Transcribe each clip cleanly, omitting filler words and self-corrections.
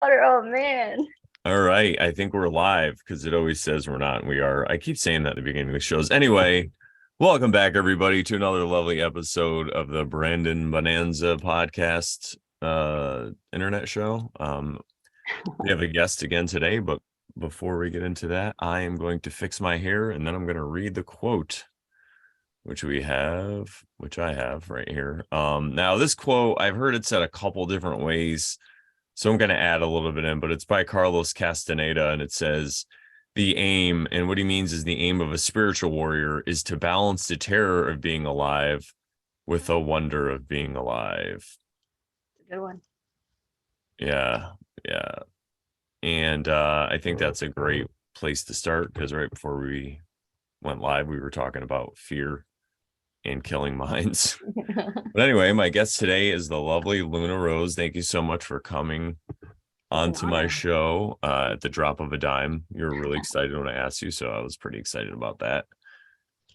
Oh man. All right, I think we're live because it always says we're not, and we are. I keep saying that at the beginning of the shows. Anyway, welcome back, everybody, to another lovely episode of the Brandon Bonanza podcast internet show. We have a guest again today, but before we get into that, I am going to fix my hair and then I'm going to read the quote, which I have right here. Now this quote, I've heard it said a couple different ways. So I'm going to add a little bit in, but it's by Carlos Castaneda, and it says, the aim, and what he means is the aim of a spiritual warrior is to balance the terror of being alive with the wonder of being alive. It's a good one. Yeah, yeah. And I think that's a great place to start because right before we went live, we were talking about fear and killing minds. But anyway, my guest today is the lovely Luna Rose. Thank you so much for coming It's an onto my honor. show at the drop of a dime. You were really excited when I asked you, so I was pretty excited about that.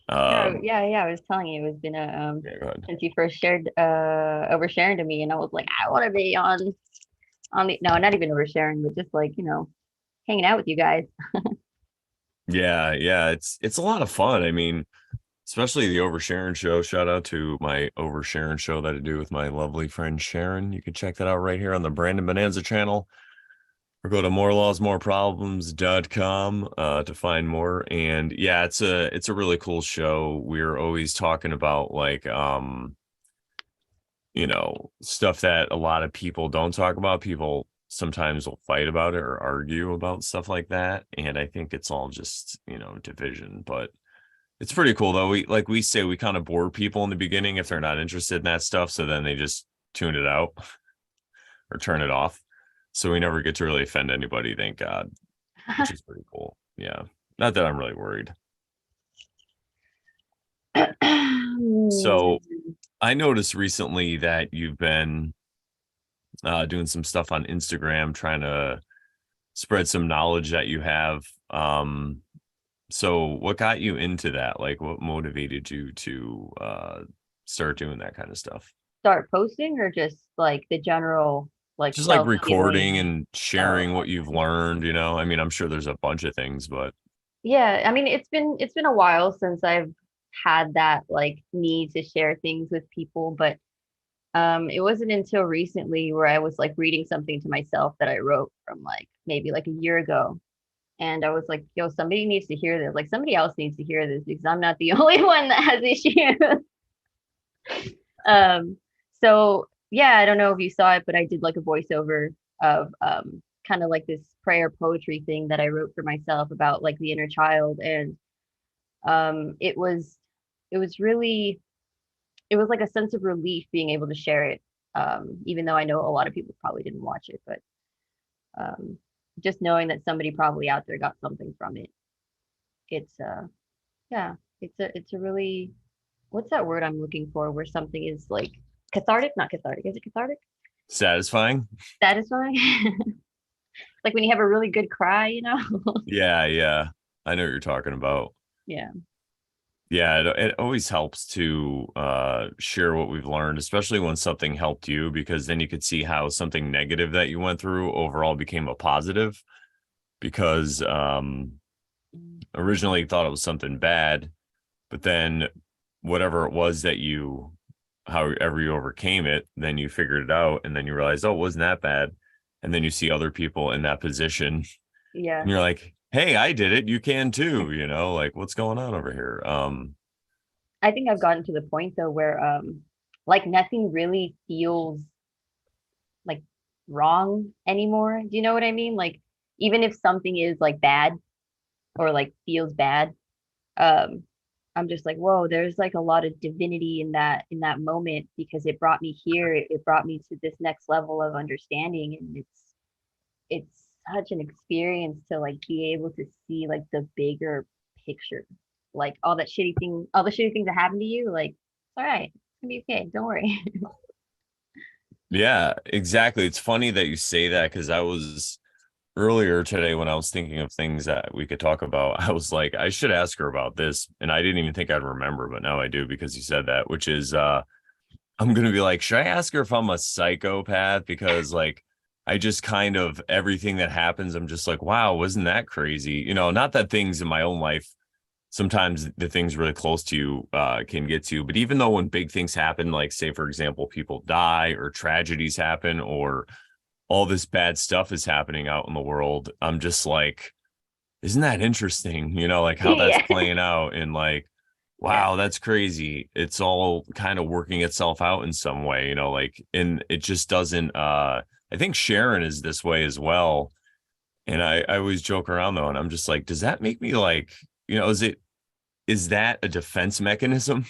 No, Um, yeah. I was telling you, it's been a yeah, go ahead. since you first shared oversharing to me, and I was like, I want to be on the no, not even oversharing, but just like hanging out with you guys. Yeah, yeah, it's a lot of fun. I mean, especially the oversharing show. Shout out to my oversharing show that I do with my lovely friend Sharon. You can check that out right here on the Brandon Bonanza channel. Or go to morelawsmoreproblems.com to find more. And yeah, it's a really cool show. We're always talking about like stuff that a lot of people don't talk about. People sometimes will fight about it or argue about stuff like that. And I think it's all just, division. But it's pretty cool though. We say we kind of bore people in the beginning if they're not interested in that stuff. So then they just tune it out or turn it off. So we never get to really offend anybody, thank God, which is pretty cool. Yeah. Not that I'm really worried. So I noticed recently that you've been doing some stuff on Instagram, trying to spread some knowledge that you have. So what got you into that? Like what motivated you to start doing that kind of stuff? Start posting or just like the general like Just like self recording healing. and Oh, sharing what you've okay. learned. I mean, I'm sure there's a bunch of things, but Yeah, I mean it's been a while since I've had that like need to share things with people, but it wasn't until recently where I was like reading something to myself that I wrote from like maybe like a year ago. And I was like, yo, somebody needs to hear this. Like somebody else needs to hear this because I'm not the only one that has issues. um, so yeah, I don't know if you saw it, but I did like a voiceover of kind of like this prayer poetry thing that I wrote for myself about like the inner child. And it was really it was like a sense of relief being able to share it. Even though I know a lot of people probably didn't watch it, but um, just knowing that somebody probably out there got something from it. It's yeah, it's a really what's that word I'm looking for where something is like cathartic, not cathartic. Is it cathartic? satisfying. Satisfying? Like when you have a really good cry, you know? Yeah, yeah. I know what you're talking about. Yeah. Yeah, it always helps to share what we've learned, especially when something helped you, because then you could see how something negative that you went through overall became a positive. Because originally you thought it was something bad, but then whatever it was that however you overcame it, then you figured it out, and then you realize, oh, it wasn't that bad. And then you see other people in that position, Yeah. and you're like, hey, I did it, you can too, like what's going on over here? I think I've gotten to the point though where like nothing really feels like wrong anymore. Do you know what I mean? Like even if something is like bad or like feels bad, um I'm just like, whoa, there's like a lot of divinity in that moment because it brought me here. It brought me to this next level of understanding, and it's such an experience to like be able to see like the bigger picture, like all the shitty things that happen to you. Like, it's all right, it's gonna be okay. Don't worry. Yeah, exactly. It's funny that you say that because I was earlier today when I was thinking of things that we could talk about. I was like, I should ask her about this. And I didn't even think I'd remember, but now I do because you said that, which is I'm gonna be like, should I ask her if I'm a psychopath? Because like I just kind of everything that happens, I'm just like, wow, wasn't that crazy? Not that things in my own life, sometimes the things really close to you can get to you. But even though when big things happen, like say, for example, people die or tragedies happen or all this bad stuff is happening out in the world, I'm just like, isn't that interesting? Like how that's Yeah. playing out and like, Yeah. wow, that's crazy. It's all kind of working itself out in some way, like, and it just doesn't, I think Sharon is this way as well. And I always joke around though, and I'm just like, does that make me like, is that a defense mechanism?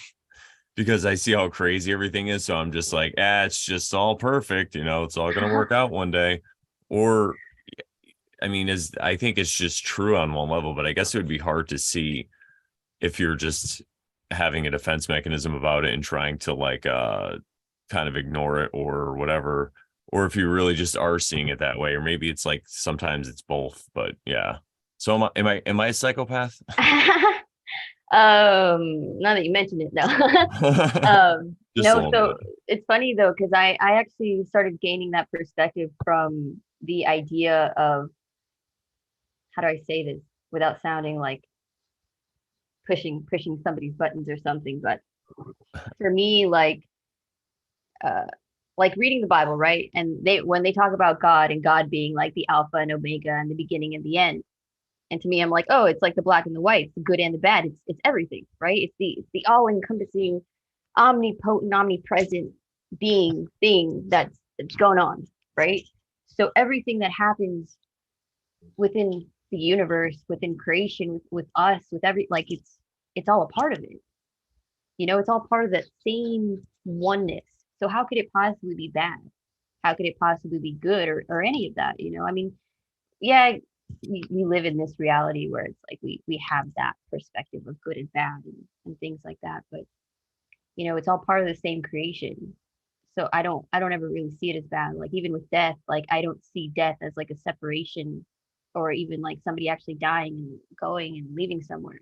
Because I see how crazy everything is. So I'm just like, it's just all perfect, it's all gonna work out one day. Or I mean, I think it's just true on one level, but I guess it would be hard to see if you're just having a defense mechanism about it and trying to like kind of ignore it or whatever, or if you really just are seeing it that way, or maybe it's like sometimes it's both. But yeah. So am I a psychopath? Now that you mentioned it, no. Just a No, little so bit. it's funny though, because I actually started gaining that perspective from the idea of, how do I say this without sounding like pushing somebody's buttons or something, but for me, uh like reading the Bible, right? And they when they talk about God and God being like the Alpha and Omega and the beginning and the end. And to me, I'm like, oh, it's like the black and the white, the good and the bad. It's everything, right? It's the all encompassing, omnipotent, omnipresent being thing that's going on, right? So everything that happens within the universe, within creation, with us, with every like it's all a part of it. It's all part of that same oneness. So how could it possibly be bad? How could it possibly be good or any of that? I mean, yeah, we live in this reality where it's like we have that perspective of good and bad and things like that, but it's all part of the same creation. So I don't ever really see it as bad. Like even with death, like I don't see death as like a separation or even like somebody actually dying and going and leaving somewhere.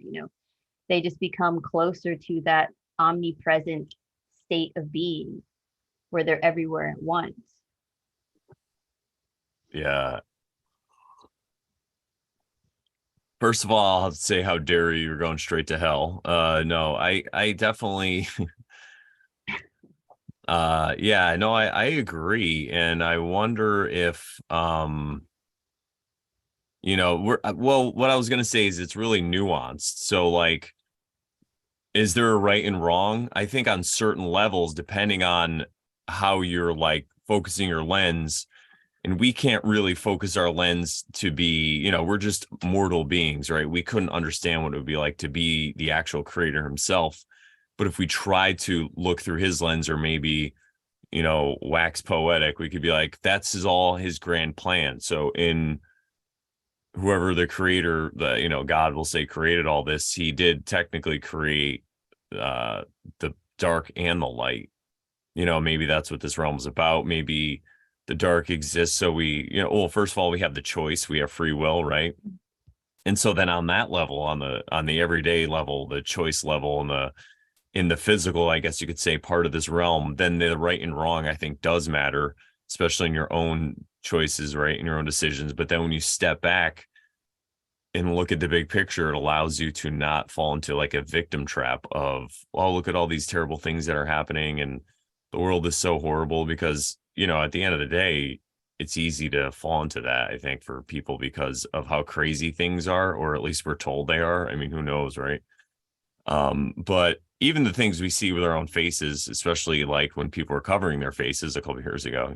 They just become closer to that omnipresent state of being where they're everywhere at once. Yeah. First of all, I'll have to say how dare you, you're going straight to hell. No, I definitely yeah, no, I agree. And I wonder if well, what I was gonna say is it's really nuanced. So like, is there a right and wrong? I think on certain levels, depending on how you're like focusing your lens, and we can't really focus our lens to be, we're just mortal beings, right? We couldn't understand what it would be like to be the actual creator himself. But if we tried to look through his lens or maybe, wax poetic, we could be like, that's all his grand plan. So in whoever the creator, God will say created all this, he did technically create uh the dark and the light. Maybe that's what this realm is about. Maybe the dark exists so we, well, first of all, we have the choice, we have free will, right? And so then on that level, on the everyday level, the choice level, and the in the physical, I guess you could say, part of this realm, then the right and wrong, I think, does matter, especially in your own choices, right? In your own decisions. But then when you step back and look at the big picture, it allows you to not fall into like a victim trap of, oh, look at all these terrible things that are happening and the world is so horrible. Because, at the end of the day, it's easy to fall into that, I think, for people because of how crazy things are, or at least we're told they are. I mean, who knows, right? But even the things we see with our own faces, especially like when people were covering their faces a couple of years ago,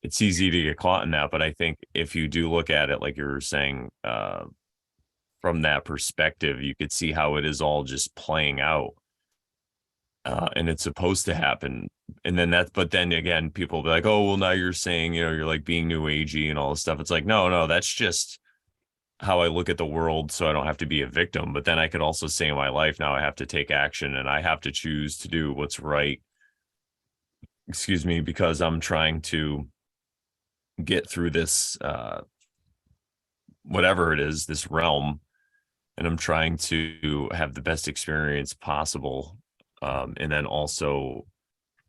it's easy to get caught in that. But I think if you do look at it, like you were saying, from that perspective, you could see how it is all just playing out. And it's supposed to happen. And then but then again, people will be like, oh, well, now you're saying, you're like being new agey and all this stuff. It's like, no, no, that's just how I look at the world so I don't have to be a victim. But then I could also say in my life now I have to take action and I have to choose to do what's right, excuse me, because I'm trying to get through this whatever it is, this realm, and I'm trying to have the best experience possible. And then also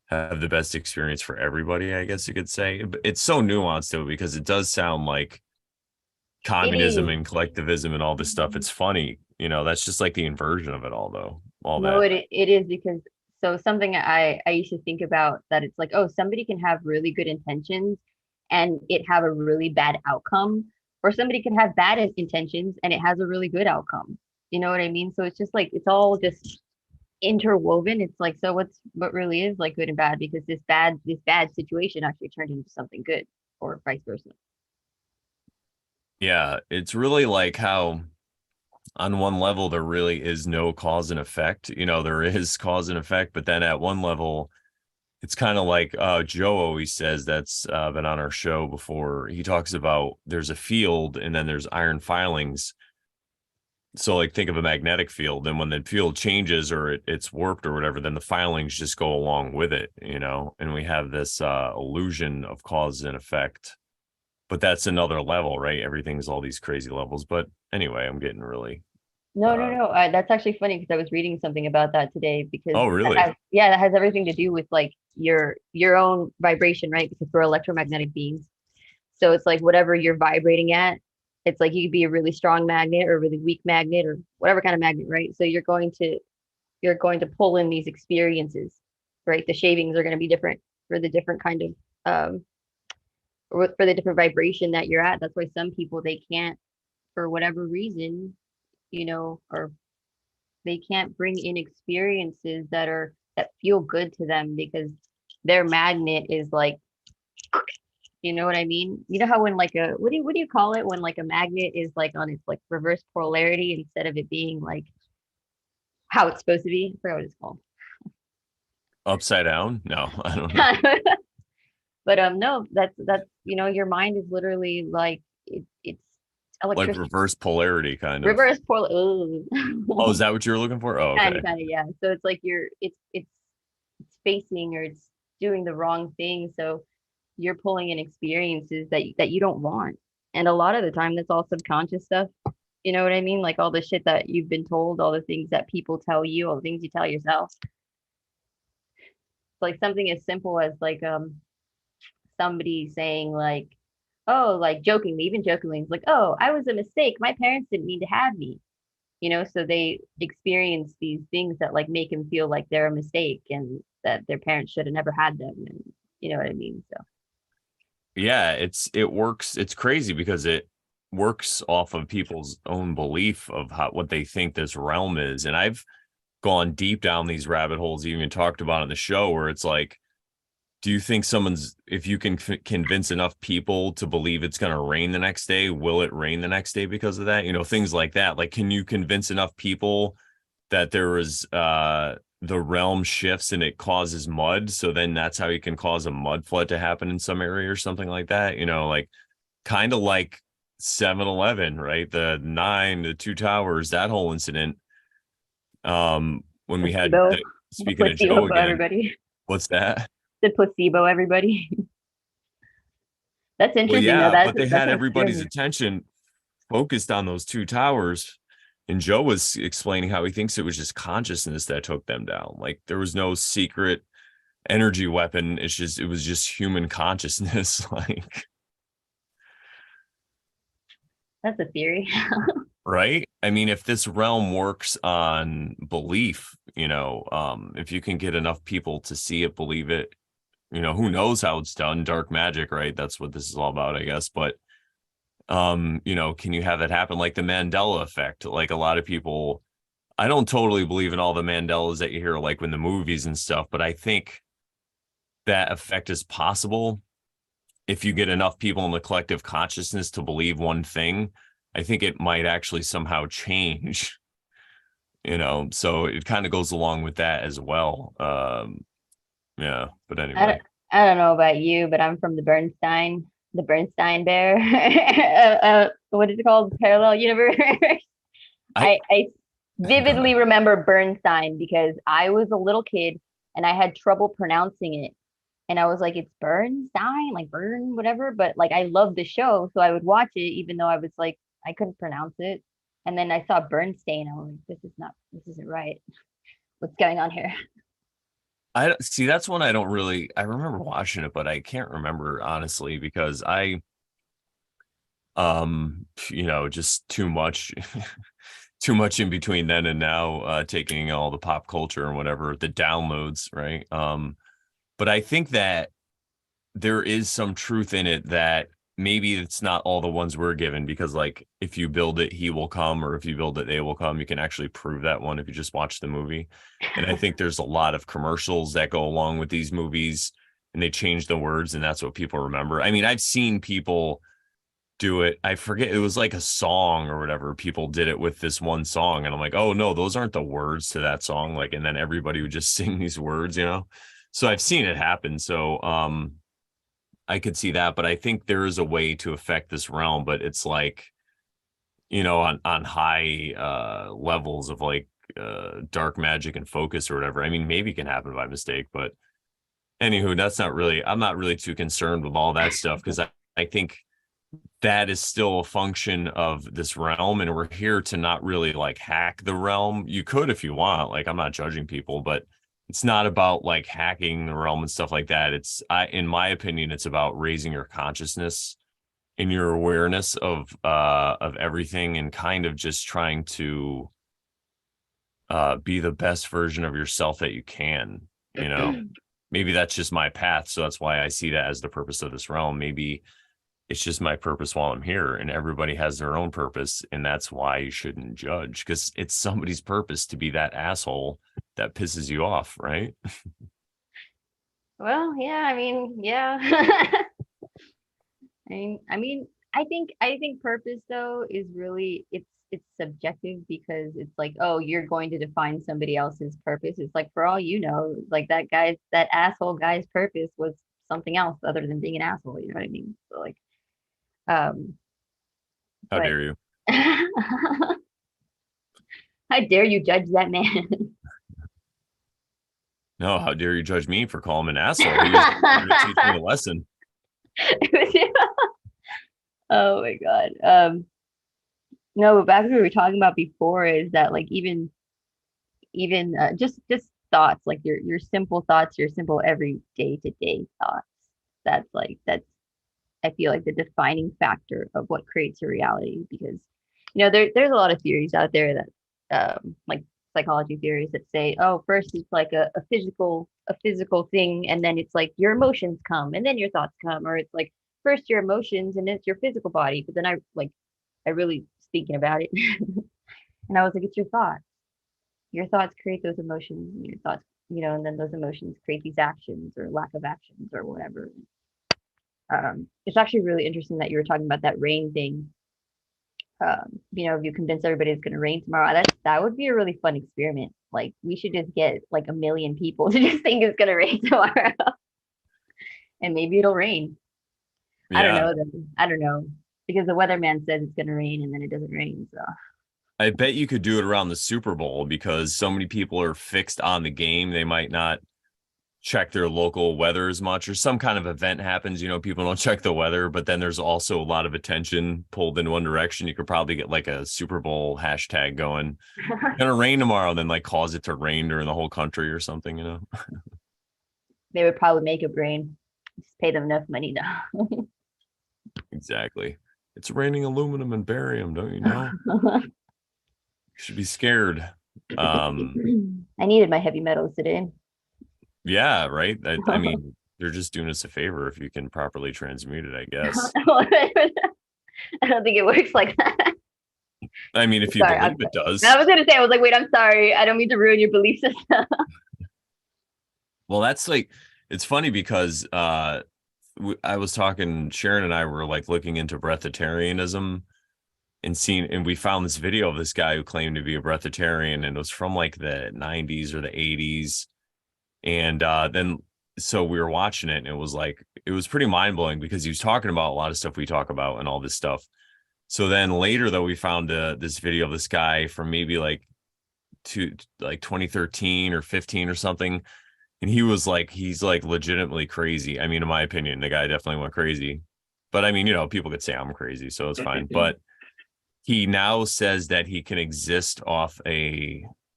have the best experience for everybody, I guess you could say. It's so nuanced though, because it does sound like It communism is. and collectivism and all this stuff. It's funny, that's just like the inversion of it all though. All No, that. it is because so something I used to think about that it's like, oh, somebody can have really good intentions and it have a really bad outcome, or somebody can have bad intentions and it has a really good outcome. You know what I mean? So it's just like it's all just interwoven. It's like, so what really is like good and bad because this bad situation actually turned into something good, or vice versa. Yeah, it's really like how on one level there really is no cause and effect. There is cause and effect, but then at one level it's kind of like Joe always says, that's been on our show before. He talks about there's a field and then there's iron filings. So like think of a magnetic field, and when the field changes or it's warped or whatever, then the filings just go along with it. And we have this illusion of cause and effect. But that's another level, right? Everything's all these crazy levels. But anyway, I'm getting really No, no, uh no. That's actually funny because I was reading something about that today because oh that really? has, yeah, that has everything to do with like your own vibration, right? Because we're electromagnetic beings. So it's like whatever you're vibrating at, it's like you could be a really strong magnet or a really weak magnet or whatever kind of magnet, right? So you're going to pull in these experiences, right? The shavings are going to be different for the different kind of for the different vibration that you're at. That's why some people they can't for whatever reason, or they can't bring in experiences that feel good to them because their magnet is like, you know what I mean? You know how when like a what do you call it when like a magnet is like on its like reverse polarity instead of it being like how it's supposed to be? I forgot what it's called. Upside down? No, I don't know. But no, that's your mind is literally like it's Like electricity. reverse polarity kind of. Reverse polar. Oh, is that what you're looking for? Oh, Kind okay. of, kind of, yeah. So it's like it's facing or it's doing the wrong thing. So you're pulling in experiences that you don't want. And a lot of the time that's all subconscious stuff. You know what I mean? Like all the shit that you've been told, all the things that people tell you, all the things you tell yourself. It's like something as simple as like somebody saying like, oh, like jokingly, even jokingly, it's like, oh, I was a mistake. My parents didn't mean to have me. So they experience these things that like make them feel like they're a mistake and that their parents should have never had them. And you know what I mean? So Yeah, it works. It's crazy because it works off of people's own belief of what they think this realm is. And I've gone deep down these rabbit holes, even talked about on the show, where it's like, do you think if you can convince enough people to believe it's going to rain the next day, will it rain the next day because of that? Things like that. Like, can you convince enough people that there is the realm shifts and it causes mud, so then that's how you can cause a mud flood to happen in some area or something like that? Like kind of like 7-Eleven, right? The two towers, that whole incident. When we had placebo, speaking of placebo Joe for again, everybody. what's that? The placebo, everybody. That's Well, interesting though. yeah, That's but they that's had an everybody's experiment. attention focused on those two towers. And Joe was explaining how he thinks it was just consciousness that took them down. Like there was no secret energy weapon. It was just human consciousness. Like, That's a theory. right? I mean, if this realm works on belief, if you can get enough people to see it, believe it, who knows how it's done? Dark magic, right? That's what this is all about, I guess. But can you have that happen? Like the Mandela effect. Like a lot of people, I don't totally believe in all the Mandelas that you hear, like in the movies and stuff, but I think that effect is possible if you get enough people in the collective consciousness to believe one thing. I think it might actually somehow change, so it kind of goes along with that as well. Yeah, but I anyway. don't, I don't know about you, but I'm from the Bernstein bear. What is it called? Parallel universe. I I Go ahead. vividly remember Bernstein because I was a little kid and I had trouble pronouncing it. And I was like, it's Bernstein, like Burn, whatever. But like, I loved the show. So I would watch it, even though I was like, I couldn't pronounce it. And then I saw Bernstein. I was like, this isn't right. What's going on here? see, that's one I don't really, I remember watching it, but I can't remember honestly because just too much, too much in between then and now, taking all the pop culture and whatever, the downloads, right? But I think that there is some truth in it that maybe it's not all the ones we're given because like if you build it he will come, or if you build it they will come, you can actually prove that one if you just watch the movie. And I think there's a lot of commercials that go along with these movies and they change the words and that's what people remember. I mean, I've seen people do it. I forget, it was like a song or whatever. People did it with this one song and I'm like, oh no, those aren't the words to that song. Like, and then everybody would just sing these words, you know. So I've seen it happen. So I could see that, but I think there is a way to affect this realm, but it's like, on high levels of like dark magic and focus or whatever. I mean, maybe it can happen by mistake, but anywho, I'm not really too concerned with all that stuff because I think that is still a function of this realm, and we're here to not really like hack the realm. You could if you want, like I'm not judging people, but it's not about like hacking the realm and stuff like that. In my opinion, it's about raising your consciousness and your awareness of everything, and kind of just trying to be the best version of yourself that you can, you know. Maybe that's just my path, so that's why I see that as the purpose of this realm. Maybe it's just my purpose while I'm here, and everybody has their own purpose, and that's why you shouldn't judge, because it's somebody's purpose to be that asshole that pisses you off, right? Well, yeah, I mean, yeah. I think purpose though is really it's subjective because it's like, oh, you're going to define somebody else's purpose. It's like for all you know, like that asshole guy's purpose was something else other than being an asshole, you know what I mean? So like um How but dare you? how dare you judge that man? No, how dare you judge me for calling him an asshole? He was here to teach me a lesson. Oh my God. No, but back to what we were talking about before is that like even just thoughts, like your simple thoughts, your simple every day to day thoughts. That's I feel like the defining factor of what creates a reality because there's a lot of theories out there that like psychology theories that say, oh, first it's like a physical thing, and then it's like your emotions come and then your thoughts come, or it's like first your emotions and then it's your physical body. But then I really thinking about it and I was like, it's your thoughts. Your thoughts create those emotions, and your thoughts, and then those emotions create these actions or lack of actions or whatever. It's actually really interesting that you were talking about that rain thing. If you convince everybody it's going to rain tomorrow, that would be a really fun experiment. Like we should just get like a million people to just think it's going to rain tomorrow, and maybe it'll rain. I don't Yeah. know though. I don't know because the weatherman says it's going to rain and then it doesn't rain. So I bet you could do it around the Super Bowl because so many people are fixed on the game. They might not check their local weather as much, or some kind of event happens, people don't check the weather, but then there's also a lot of attention pulled in one direction. You could probably get like a Super Bowl hashtag going, gonna rain tomorrow, and then like cause it to rain during the whole country or something. they would probably make it rain. Just pay them enough money to. Exactly. It's raining aluminum and barium, don't you know? You should be scared. Um, I needed my heavy metals today. yeah, right. I mean, they're just doing us a favor if you can properly transmute it, I guess. I don't think it works like that. I mean, if you Sorry, believe I'm it sorry. does. I was gonna say, I was like, wait, I'm sorry. I don't mean to ruin your belief system. Well, that's like, it's funny because I was talking, Sharon and I were like looking into breatharianism and we found this video of this guy who claimed to be a breatharian, and it was from like the 90s or the 80s. And then so we were watching it and it was pretty mind-blowing because he was talking about a lot of stuff we talk about and all this stuff. So then later though, we found this video of this guy from maybe like 2013 or 15 or something. And he's like legitimately crazy. I mean, in my opinion, the guy definitely went crazy. But I mean, people could say I'm crazy, so it's fine. But he now says that he can exist off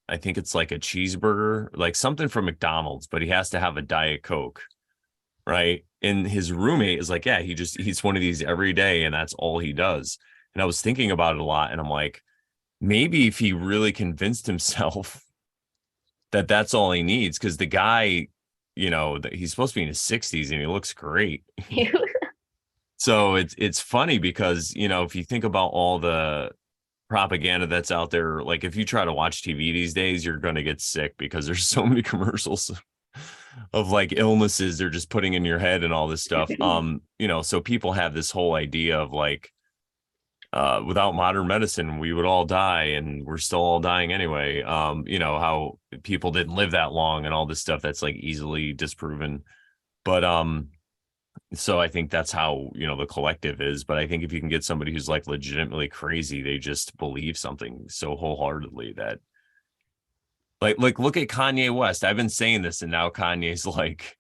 I think it's like a cheeseburger, like something from McDonald's, but he has to have a Diet Coke, right? And his roommate is like, yeah, he just eats one of these every day, and that's all he does. And I was thinking about it a lot, and I'm like, maybe if he really convinced himself that that's all he needs, because the guy, that he's supposed to be in his 60s and he looks great. So it's funny because, if you think about all the propaganda that's out there, like if you try to watch TV these days, you're going to get sick because there's so many commercials of like illnesses they're just putting in your head and all this stuff. So people have this whole idea of like, without modern medicine, we would all die, and we're still all dying anyway. How people didn't live that long and all this stuff that's like easily disproven. But so I think that's how, the collective is. But I think if you can get somebody who's like legitimately crazy, they just believe something so wholeheartedly that like look at Kanye West. I've been saying this, and now Kanye's like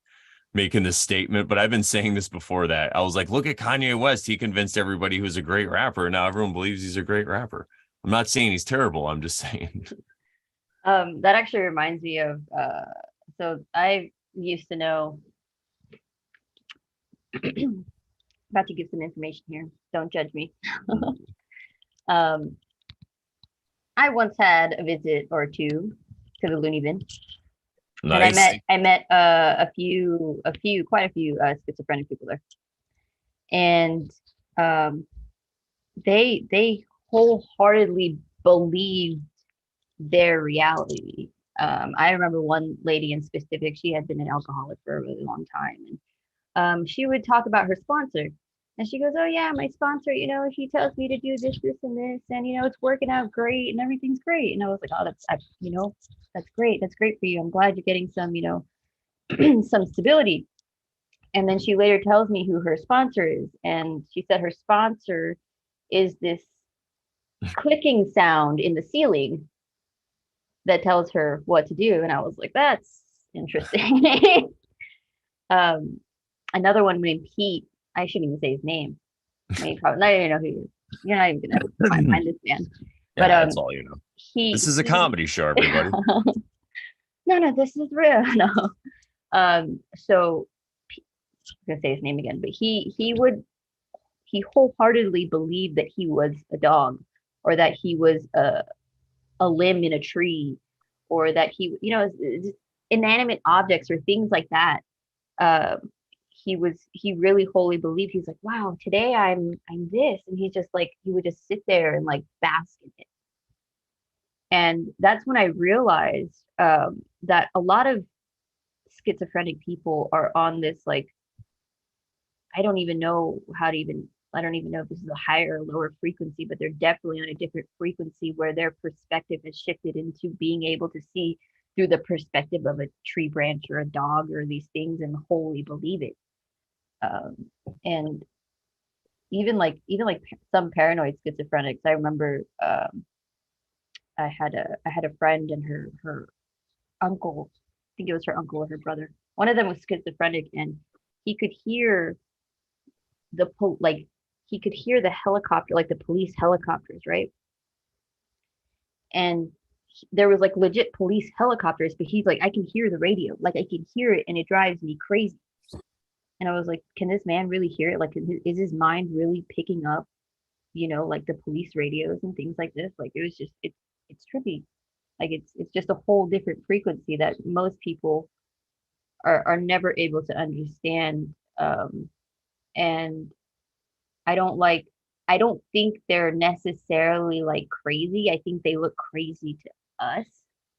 making this statement, but I've been saying this before that. I was like, look at Kanye West. He convinced everybody he was a great rapper. And now everyone believes he's a great rapper. I'm not saying he's terrible. I'm just saying. That actually reminds me of so I used to know about to give some information here. Don't judge me. Um, I once had a visit or two to the loony bin, and I Nice. met quite a few schizophrenic people there, and um, they wholeheartedly believed their reality. I remember one lady in specific, she had been an alcoholic for a really long time. And she would talk about her sponsor. And she goes, oh, yeah, my sponsor, he tells me to do this, this, and this. And, it's working out great and everything's great. And I was like, oh, that's great. That's great for you. I'm glad you're getting some, some stability. And then she later tells me who her sponsor is. And she said her sponsor is this clicking sound in the ceiling that tells her what to do. And I was like, that's interesting. um, Another one named Pete. I shouldn't even say his name. Maybe probably not even know who he is. You're not even gonna find this man. Yeah, But that's all you know. This is a he comedy show, everybody. no, this is real. No. So I'm gonna say his name again, but he wholeheartedly believed that he was a dog, or that he was a limb in a tree, or that inanimate objects or things like that. Um, he really wholly believed. He's like, wow, today I'm this, and he's just like, he would just sit there and like bask in it. And that's when I realized that a lot of schizophrenic people are on this like, I don't even know how to even I don't even know if this is a higher or lower frequency, but they're definitely on a different frequency where their perspective has shifted into being able to see through the perspective of a tree branch or a dog or these things and wholly believe it. Um, and even like some paranoid schizophrenics. I remember I had a friend, and her uncle, I think it was her uncle or her brother. One of them was schizophrenic, and he could hear like he could hear the helicopter, like the police helicopters, right? And there was like legit police helicopters, but he's like, I can hear the radio, like I can hear it, and it drives me crazy. And I was like, can this man really hear it? Like, is his mind really picking up, like the police radios and things like this? Like, it was just, it's trippy. Like, it's just a whole different frequency that most people are never able to understand. And I don't like, I don't think they're necessarily like crazy. I think they look crazy to us.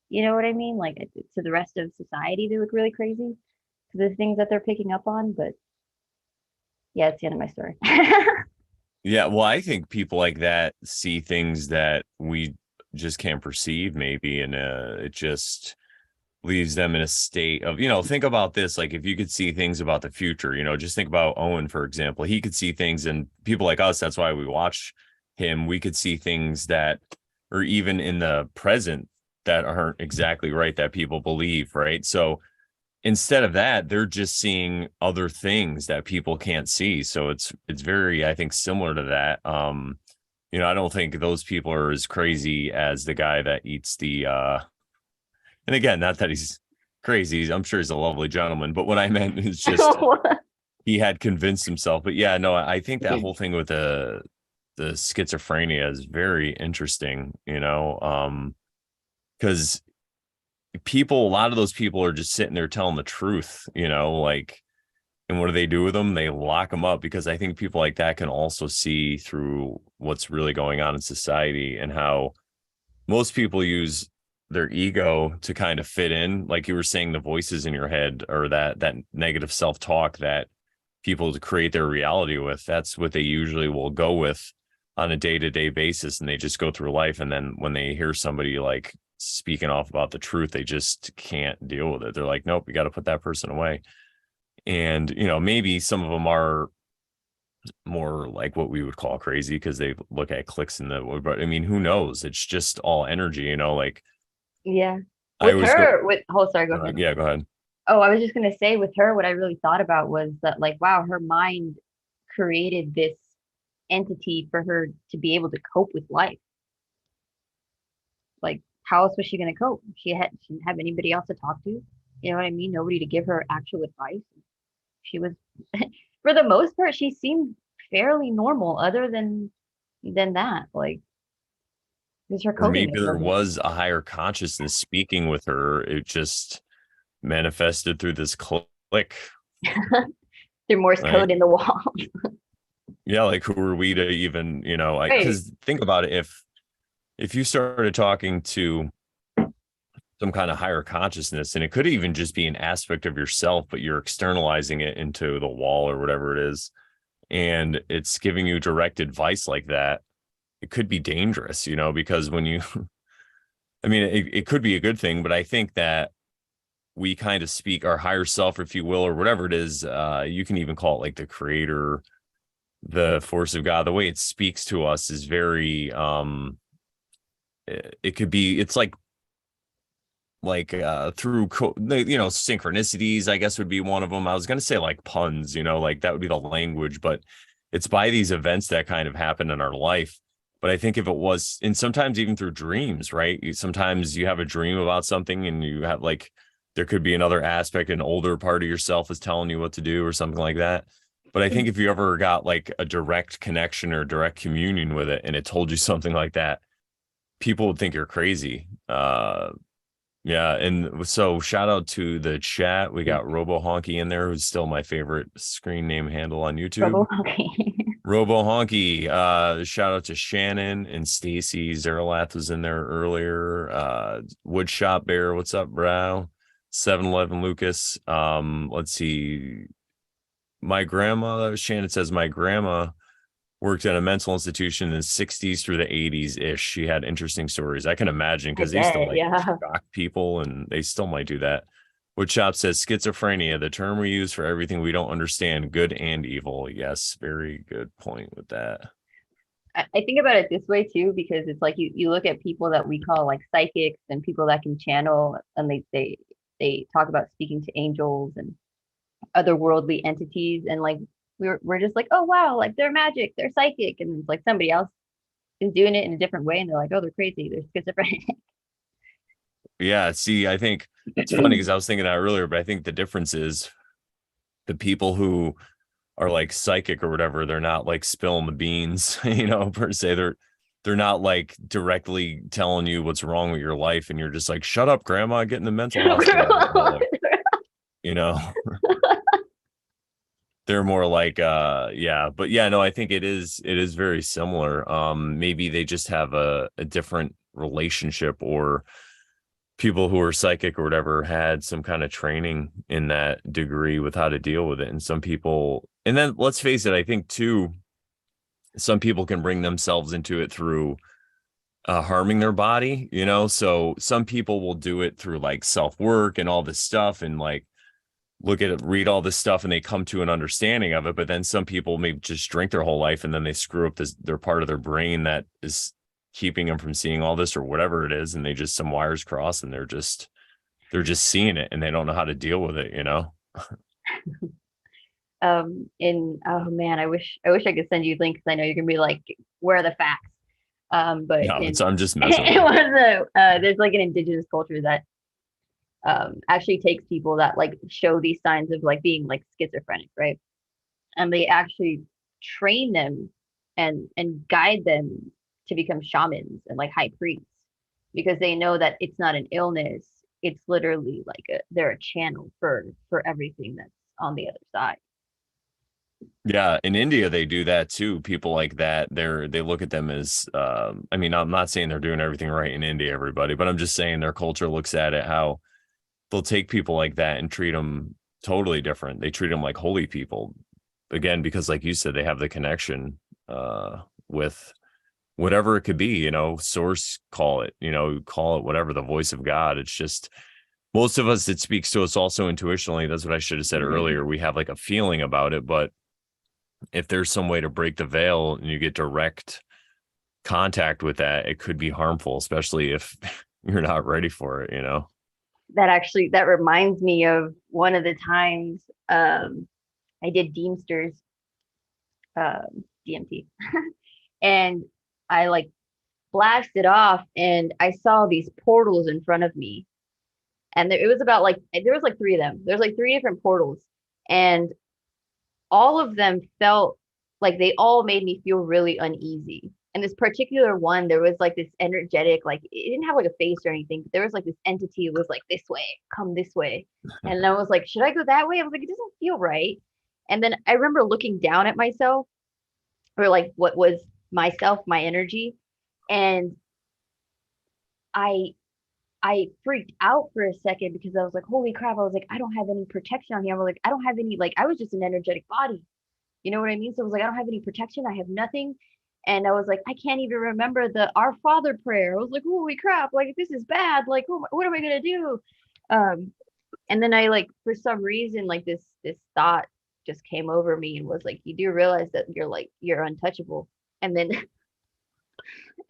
You know what I mean? Like, to the rest of society, they look really crazy to the things that they're picking up on. But yeah, it's the end of my story. Yeah, well, I think people like that see things that we just can't perceive, maybe, and it just leaves them in a state of, think about this. Like, if you could see things about the future, just think about Owen, for example. He could see things, and people like us, that's why we watch him. We could see things that, or even in the present, that aren't exactly right, that people believe, right? So instead of that, they're just seeing other things that people can't see. So it's very, I think, similar to that. I don't think those people are as crazy as the guy that eats the And again, not that he's crazy. I'm sure he's a lovely gentleman, but what I meant is just he had convinced himself. But yeah, no, I think that whole thing with the schizophrenia is very interesting, because people, a lot of those people are just sitting there telling the truth, like, and what do they do with them? They lock them up, because I think people like that can also see through what's really going on in society, and how most people use their ego to kind of fit in. Like you were saying, the voices in your head, or that negative self-talk that people to create their reality with, that's what they usually will go with on a day-to-day basis, and they just go through life. And then when they hear somebody like speaking off about the truth, they just can't deal with it. They're like, nope, you got to put that person away. And maybe some of them are more like what we would call crazy because they look at clicks in the, but I mean, who knows? It's just all energy, like Yeah. I With always go, her, with oh, sorry, go ahead. yeah, go ahead. Oh, I was just gonna say with her, what I really thought about was that, like, wow, her mind created this entity for her to be able to cope with life. Like, how else was she gonna cope? She didn't have anybody else to talk to. You know what I mean? Nobody to give her actual advice. She was, for the most part, she seemed fairly normal, other than that. Like, it was her Or coping maybe there mechanism. was a higher consciousness speaking with her. It just manifested through this click, Through Morse right? code in the wall. Yeah, like who are we to even, Right. because think about it, if you started talking to some kind of higher consciousness, and it could even just be an aspect of yourself, but you're externalizing it into the wall or whatever it is, and it's giving you direct advice like that, it could be dangerous, because when you, I mean, it could be a good thing, but I think that we kind of speak our higher self, if you will, or whatever it is. You can even call it like the creator, the force of God. The way it speaks to us is very, it could be, it's like through synchronicities, I guess would be one of them. I was going to say like puns, like that would be the language, but it's by these events that kind of happen in our life. But I think if it was, and sometimes even through dreams, right? Sometimes you have a dream about something, and you have like, there could be another aspect, an older part of yourself is telling you what to do or something like that. But I think if you ever got like a direct connection or direct communion with it, and it told you something like that, people would think you're crazy. Yeah, and so shout out to the chat. We got Robo Honky in there, who's still my favorite screen name handle on YouTube. Bubble. Okay. Robo Honky. Shout out to Shannon and Stacy. Zeralath was in there earlier. Woodshop Bear, what's up, bro? 7-Eleven Lucas. Let's see. My grandma, Shannon says, my grandma worked at a mental institution in the 60s through the 80s ish. She had interesting stories. I can imagine, I because they used to bet. like Yeah. shock people, and they still might do that. Woodshop says schizophrenia, the term we use for everything we don't understand, good and evil. Yes, very good point with that. I think about it this way too, because it's like you look at people that we call like psychics and people that can channel, and they talk about speaking to angels and otherworldly entities, and like we're just like, oh wow, like they're magic, they're psychic, and it's like somebody else is doing it in a different way, and they're like, oh, they're crazy, they're schizophrenic. Yeah, see, I think it's funny because I was thinking that earlier, but I think the difference is the people who are like psychic or whatever, they're not like spilling the beans, per se. They're not like directly telling you what's wrong with your life, and you're just like, shut up, grandma, get in the mental hospital. You know, they're more like yeah, but yeah, no, I think it is very similar. Maybe they just have a different relationship, or people who are psychic or whatever had some kind of training in that degree with how to deal with it. And some people, and then let's face it, I think too, some people can bring themselves into it through harming their body, so some people will do it through like self-work and all this stuff, and like look at it, read all this stuff, and they come to an understanding of it. But then some people may just drink their whole life, and then they screw up their part of their brain that is keeping them from seeing all this or whatever it is, and they just, some wires cross, and they're just seeing it, and they don't know how to deal with it. And oh man, I wish I could send you links. I know you're gonna be like, where are the facts? But No, in I'm just messing with in you. one of the there's like an indigenous culture that actually takes people that like show these signs of like being like schizophrenic, right? And they actually train them and guide them to become shamans and like high priests because they know that it's not an illness. It's literally like they're a channel for everything that's on the other side. Yeah, in India they do that too. People like that, they look at them as I mean, I'm not saying they're doing everything right in India, everybody, but I'm just saying their culture looks at it how they'll take people like that and treat them totally different. They treat them like holy people. Again, because like you said, they have the connection with whatever it could be, source, call it, call it whatever, the voice of God. It's just most of us, it speaks to us also intuitionally. That's what I should have said earlier. We have like a feeling about it, but if there's some way to break the veil and you get direct contact with that, it could be harmful, especially if you're not ready for it. That reminds me of one of the times I did Deemsters, DMT, and I like blasted off, and I saw these portals in front of me, and it was about like there was like three of them. There's like three different portals, and all of them felt like they all made me feel really uneasy. And this particular one, there was like this energetic, like it didn't have like a face or anything, but there was like this entity. It was like this way, come this way. And I was like, should I go that way? I was like, it doesn't feel right. And then I remember looking down at myself, or like what was myself, my energy. And I I freaked out for a second because I was like, holy crap. I was like, I don't have any protection on here. I was like, I don't have any, like, I was just an energetic body. You know what I mean? So I was like, I don't have any protection. I have nothing. And I was like, I can't even remember the Our Father prayer. I was like, holy crap, like this is bad. Like, what am I gonna do? Um, and then I like for some reason, like this thought just came over me and was like, you do realize that you're untouchable. And then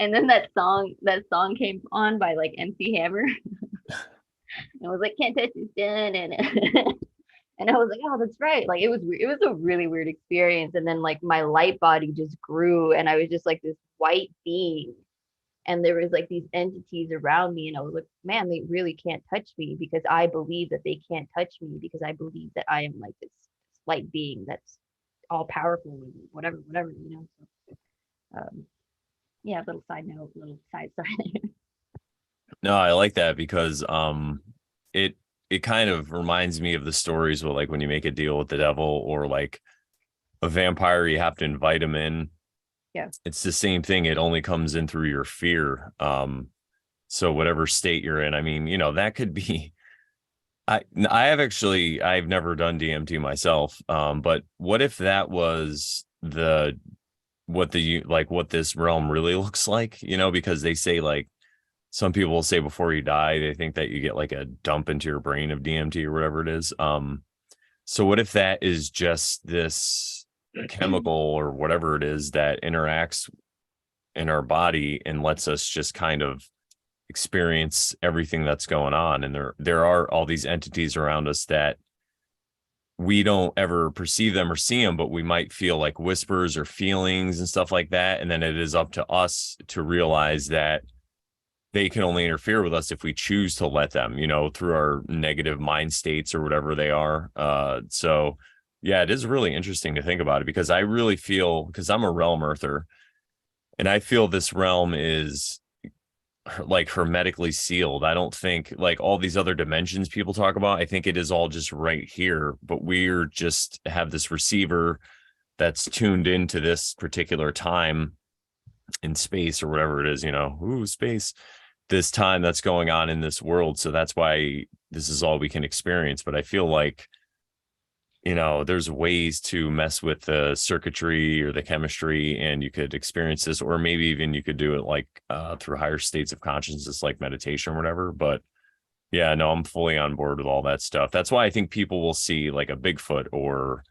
and then that song came on by like MC Hammer. And I was like, can't touch this done and and I was like, oh, that's right. Like it was a really weird experience. And then like my light body just grew and I was just like this white being. And there was like these entities around me. And I was like, man, they really can't touch me because I believe that they can't touch me because I believe that I am like this light being that's all powerful and whatever. So yeah, little side note, little side story. No, I like that because it it kind of reminds me of the stories where like when you make a deal with the devil or like a vampire, you have to invite him in. Yeah. It's the same thing. It only comes in through your fear. So whatever state you're in, I mean, that could be I've never done DMT myself. But what if that was what this realm really looks like, because they say like some people will say before you die, they think that you get like a dump into your brain of DMT or whatever it is. So what if that is just this chemical or whatever it is that interacts in our body and lets us just kind of experience everything that's going on? And there are all these entities around us that we don't ever perceive them or see them, but we might feel like whispers or feelings and stuff like that. And then it is up to us to realize that they can only interfere with us if we choose to let them, through our negative mind states or whatever they are. So yeah, it is really interesting to think about it because I really feel, because I'm a realm earther and I feel this realm is like hermetically sealed. I don't think like all these other dimensions people talk about, I think it is all just right here, but we're just have this receiver that's tuned into this particular time in space or whatever it is, space, this time that's going on in this world. So that's why this is all we can experience. But I feel like, there's ways to mess with the circuitry or the chemistry and you could experience this, or maybe even you could do it like through higher states of consciousness, like meditation or whatever. But yeah, no, I'm fully on board with all that stuff. That's why I think people will see like a Bigfoot or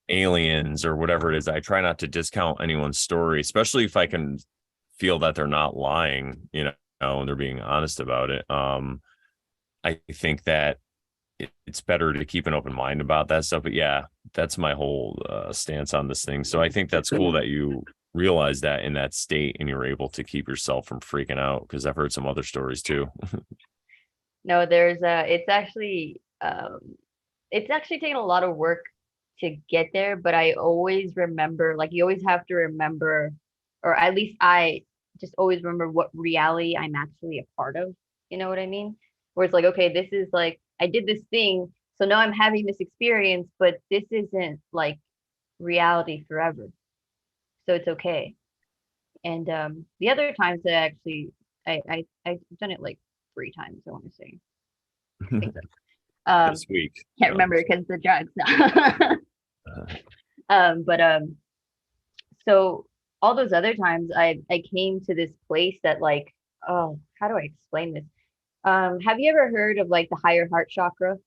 aliens or whatever it is. I try not to discount anyone's story, especially if I can feel that they're not lying, and they're being honest about it. I think that it's better to keep an open mind about that stuff. But yeah, that's my whole stance on this thing. So I think that's cool that you realize that in that state and you're able to keep yourself from freaking out, because I've heard some other stories too. No, there's it's actually taken a lot of work to get there, but I always remember, like, you always have to remember, or at least I just always remember what reality I'm actually a part of. You know what I mean? Where it's like, okay, this is like I did this thing, so now I'm having this experience, but this isn't like reality forever. So it's okay. And the other times that I've done it like 3 times, I want to say. I think so. This week. Can't No. remember because the drugs. But so all those other times I came to this place that like, oh, how do I explain this? Have you ever heard of like the higher heart chakra?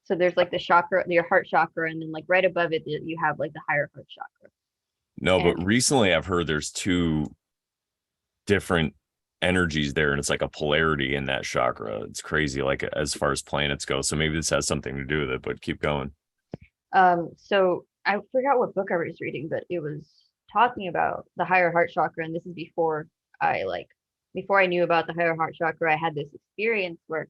So there's like the chakra, your heart chakra, and then like right above it you have like the higher heart chakra. No, but And recently I've heard there's two different energies there, and it's like a polarity in that chakra. It's crazy, like as far as planets go. So maybe this has something to do with it, but keep going. so I forgot what book I was reading, but it was talking about the higher heart chakra, and this is I like before I knew about the higher heart chakra, I had this experience where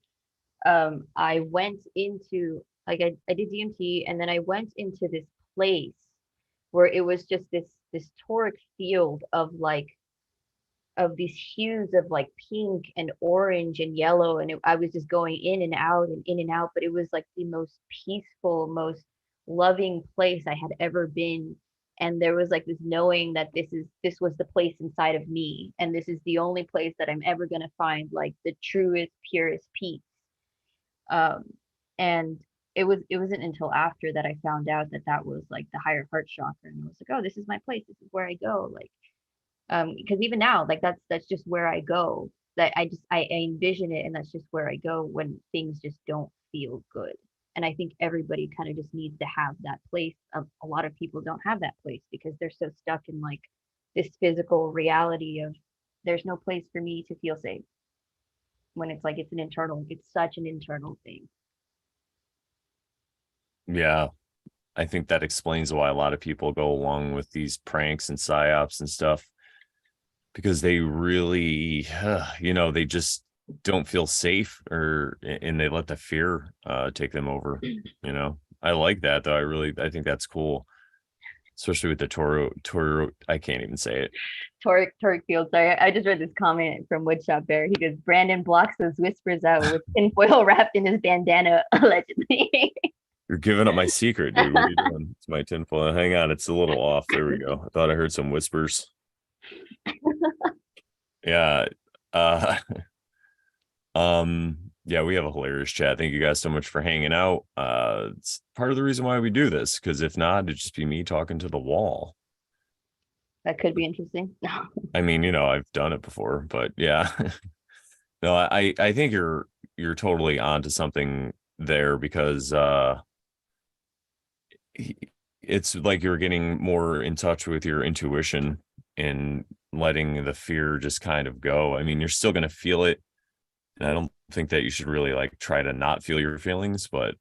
I went into like I did DMT and then I went into this place where it was just this toric field of these hues of like pink and orange and yellow and I was just going in and out and in and out, but it was like the most peaceful, most loving place I had ever been. And there was like this knowing that this was the place inside of me and this is the only place that I'm ever going to find like the truest, purest peace. um and it wasn't until after that I found out that that was like the higher heart chakra, and I was like, oh, this is my place, this is where I go, like because even now like that's just where I go, that I envision it and that's just where I go when things just don't feel good. And I think everybody kind of just needs to have that place. A lot of people don't have that place because they're so stuck in like this physical reality of there's no place for me to feel safe, when it's like it's such an internal thing. Yeah, I think that explains why a lot of people go along with these pranks and psyops and stuff because they really, they just don't feel safe or and they let the fear take them over. I like that though. I think that's cool, especially with the Toro. I can't even say it. Toric Field. Sorry, I just read this comment from Woodshop Bear. He goes, Brandon blocks those whispers out with tinfoil wrapped in his bandana, allegedly. You're giving up my secret, dude. What are you doing? It's my tinfoil. Hang on, it's a little off. There we go. I thought I heard some whispers. Yeah. Uh yeah, we have a hilarious chat. Thank you guys so much for hanging out. It's part of the reason why we do this, because if not, it'd just be me talking to the wall. That could be interesting. I mean, I've done it before, but yeah. No, I think you're totally onto something there because it's like you're getting more in touch with your intuition and letting the fear just kind of go. I mean, you're still going to feel it, and I don't think that you should really like try to not feel your feelings, but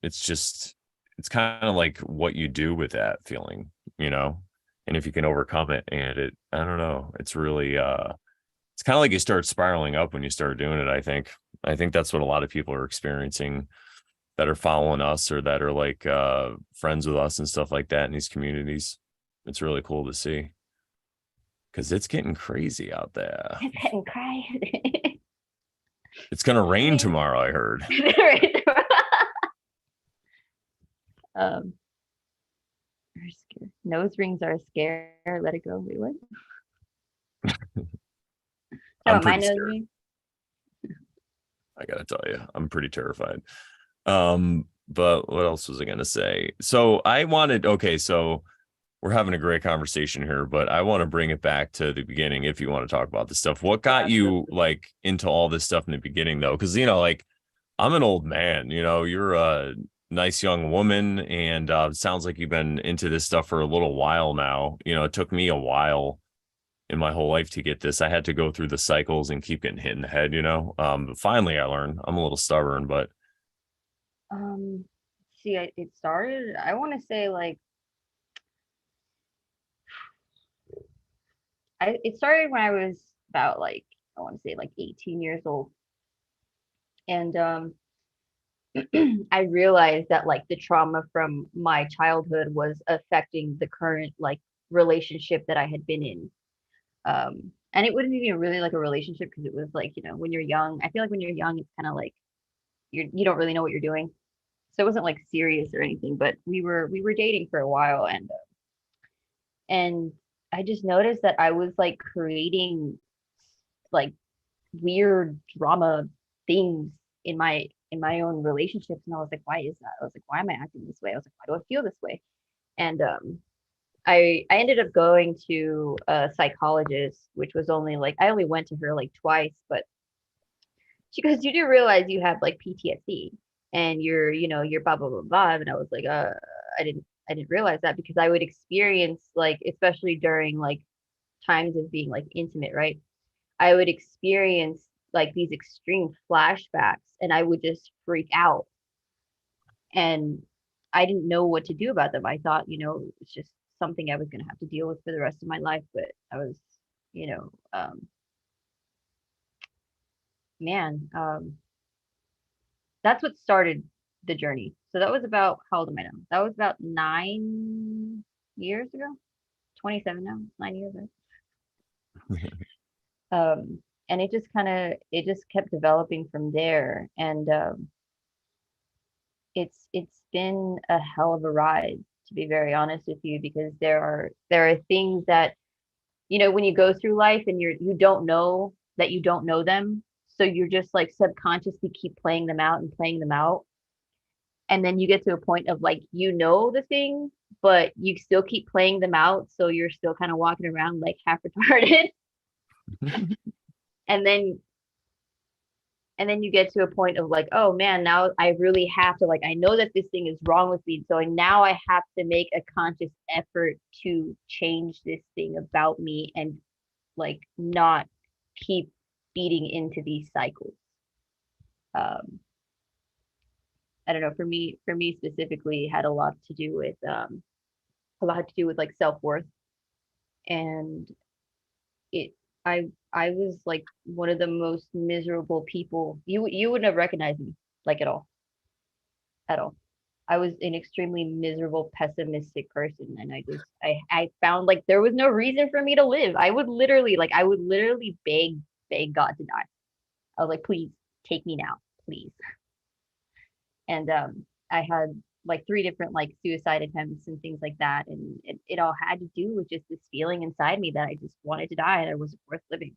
it's kind of like what you do with that feeling, you know? And if you can overcome it, and I don't know, it's really it's kind of like you start spiraling up when you start doing it. I think that's what a lot of people are experiencing that are following us or that are like friends with us and stuff like that in these communities. It's really cool to see because it's getting crazy out there. It's getting crazy. It's gonna rain tomorrow, I heard. um, nose rings are a scare. Let it go. Wait, what? I'm Oh, my pretty nose scared. ring. I gotta tell you, I'm pretty terrified. But what else was I gonna say? So I wanted, okay, so we're having a great conversation here, but I want to bring it back to the beginning if you want to talk about this stuff. What got you like into all this stuff in the beginning though? Because like I'm an old man, you're a nice young woman, and it sounds like you've been into this stuff for a little while now. It took me a while in my whole life to get this. I had to go through the cycles and keep getting hit in the head. But finally I learned. I'm a little stubborn, but Um, see, it started. I want to say like it started when I was about like I want to say like 18 years old. And I realized that like the trauma from my childhood was affecting the current like relationship that I had been in. And it wasn't even really like a relationship because it was like, when you're young, I feel like when you're young, it's kind of like you don't really know what you're doing. So it wasn't like serious or anything, but we were dating for a while, and I just noticed that I was like creating like weird drama things in my own relationships, and I was like, why is that? I was like, why am I acting this way? I was like, why do I feel this way? And I ended up going to a psychologist, which was only like I only went to her like twice, but she goes, you do realize you have like PTSD and you're blah blah blah blah. And I was like, I didn't realize that because I would experience like, especially during like times of being like intimate, right? I would experience like these extreme flashbacks and I would just freak out. And I didn't know what to do about them. I thought, it's just something I was going to have to deal with for the rest of my life. But I was, you know, man, that's what started the journey. So that was about, how old am I now? That was about 9 years ago, 27 now, 9 years ago. And it just kept developing from there. And it's been a hell of a ride, to be very honest with you, because there are things that, when you go through life and you don't know that you don't know them, so you're just like subconsciously keep playing them out and playing them out, and then you get to a point of like, the thing, but you still keep playing them out, so you're still kind of walking around like half retarded. and then and then you get to a point of like, oh man, now I really have to, like, I know that this thing is wrong with me, so now I have to make a conscious effort to change this thing about me and like not keep feeding into these cycles. um I don't know, for me specifically, it had a lot to do with like self-worth. And it I was like one of the most miserable people. You wouldn't have recognized me, like, at all. I was an extremely miserable, pessimistic person, and I found like there was no reason for me to live. I would literally beg God to die. I was like, please take me now, please. And I had like three different like suicide attempts and things like that, and it all had to do with just this feeling inside me that I just wanted to die and it wasn't worth living,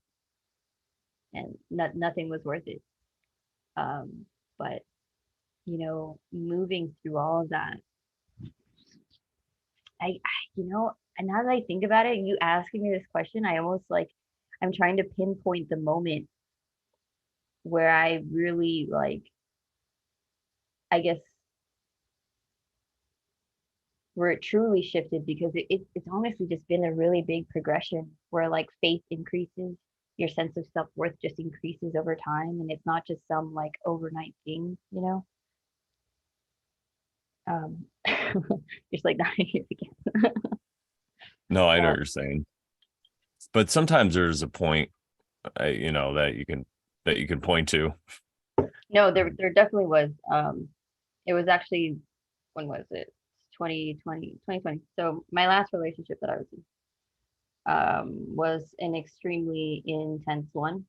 and nothing was worth it. But moving through all of that, and now that I think about it, you asking me this question, I almost like I'm trying to pinpoint the moment where I really like, I guess, where it truly shifted, because it's honestly just been a really big progression where like faith increases, your sense of self-worth just increases over time, and it's not just some like overnight thing. Just like not here again. No, I know Uh, what you're saying, but sometimes there's a point, that you can point to. no, there definitely was. It was actually, when was it? 2020. So my last relationship that I was in was an extremely intense one.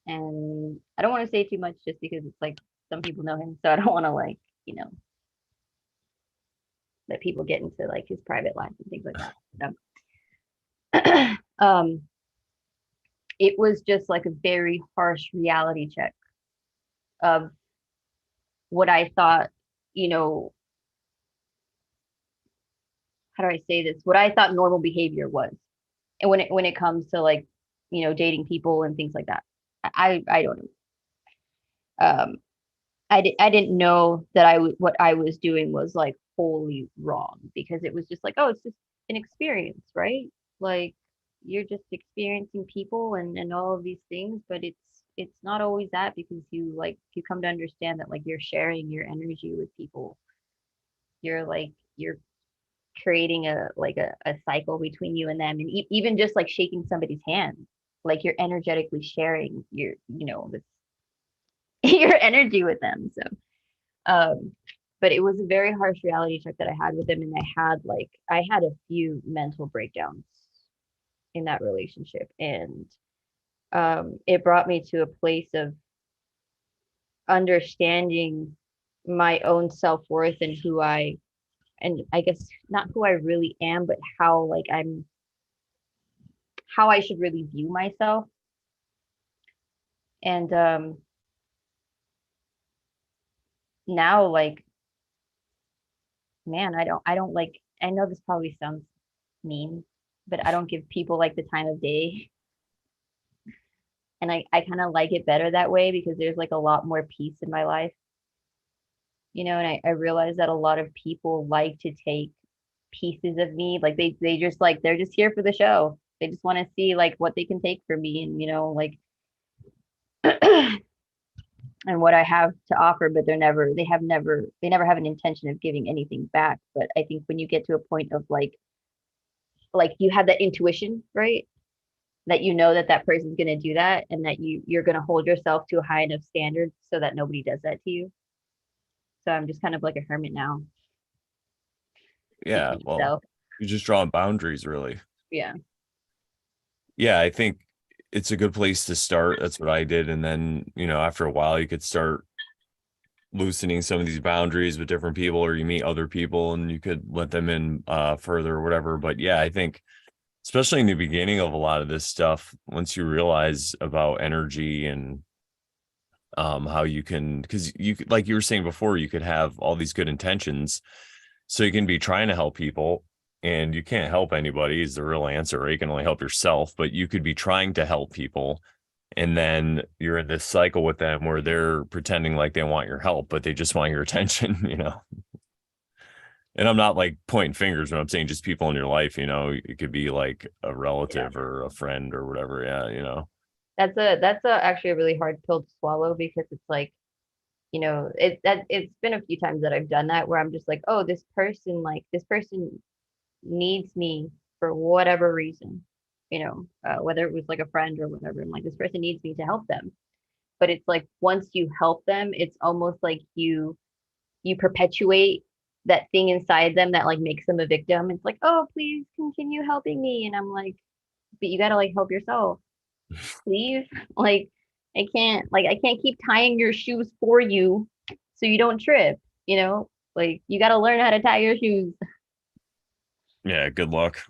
And I don't want to say too much just because it's like some people know him, so I don't want to like, you know, let people get into like his private life and things like that. So, it was just like a very harsh reality check of what I thought, you know, how do I say this? What I thought normal behavior was. And when it comes to like, dating people and things like that. I don't know. Um I didn't know that what I was doing was like wholly wrong, because it was just like, oh, it's just an experience, right? Like, you're just experiencing people and all of these things, but it's not always that, because you come to understand that like you're sharing your energy with people. You're creating a cycle between you and them, and even just like shaking somebody's hand, like you're energetically sharing your, this. your energy with them. So, um, but it was a very harsh reality check that I had with him, and I had a few mental breakdowns in that relationship, and it brought me to a place of understanding my own self-worth and and I guess not who I really am, but how I should really view myself. And now, like, man, I don't like, I know this probably sounds mean, but I don't give people like the time of day. And I kind of like it better that way because there's like a lot more peace in my life, and I realize that a lot of people like to take pieces of me. Like they just like, they're just here for the show. They just want to see like what they can take from me and, like, and what I have to offer, but they never have an intention of giving anything back. But I think when you get to a point of like you have that intuition, right? That you know that that person's going to do that and that you're going to hold yourself to a high enough standard so that nobody does that to you. So I'm just kind of like a hermit now, Yeah, keeping well, myself. you're just drawing boundaries, really. Yeah. Yeah, I think it's a good place to start. That's what I did. And then, after a while, you could start loosening some of these boundaries with different people, or you meet other people and you could let them in further or whatever. But yeah, I think especially in the beginning of a lot of this stuff, once you realize about energy and how you can, because you like you were saying before, you could have all these good intentions, so you can be trying to help people and you can't help anybody is the real answer, right? You can only help yourself, but you could be trying to help people and then you're in this cycle with them where they're pretending like they want your help but they just want your attention. And I'm not like pointing fingers when I'm saying just people in your life. It could be like a Yeah. relative or a friend or whatever. Yeah, That's actually a really hard pill to swallow because it's like, it's been a few times that I've done that where I'm just like, oh, this person needs me for whatever reason, whether it was like a friend or whatever. I'm like, this person needs me to help them. But it's like once you help them, it's almost like you perpetuate that thing inside them that like makes them a victim. It's like, oh, please continue helping me. And I'm like, but you gotta like help yourself, please. Like I can't keep tying your shoes for you so you don't trip, Like you gotta learn how to tie your shoes. yeah, good luck.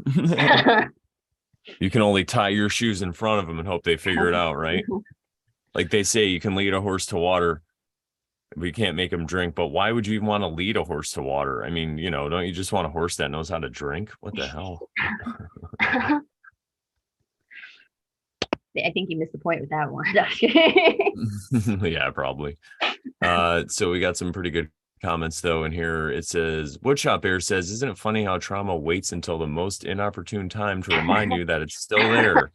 You can only tie your shoes in front of them and hope they figure it out, right? Like they say, you can lead a horse to water, we can't make them drink. But why would you even want to lead a horse to water? I mean, don't you just want a horse that knows how to drink? What the hell? I think you missed the point with that one. Yeah, probably. So we got some pretty good comments though in here. It says Woodshop Bear says, isn't it funny how trauma waits until the most inopportune time to remind you that it's still there?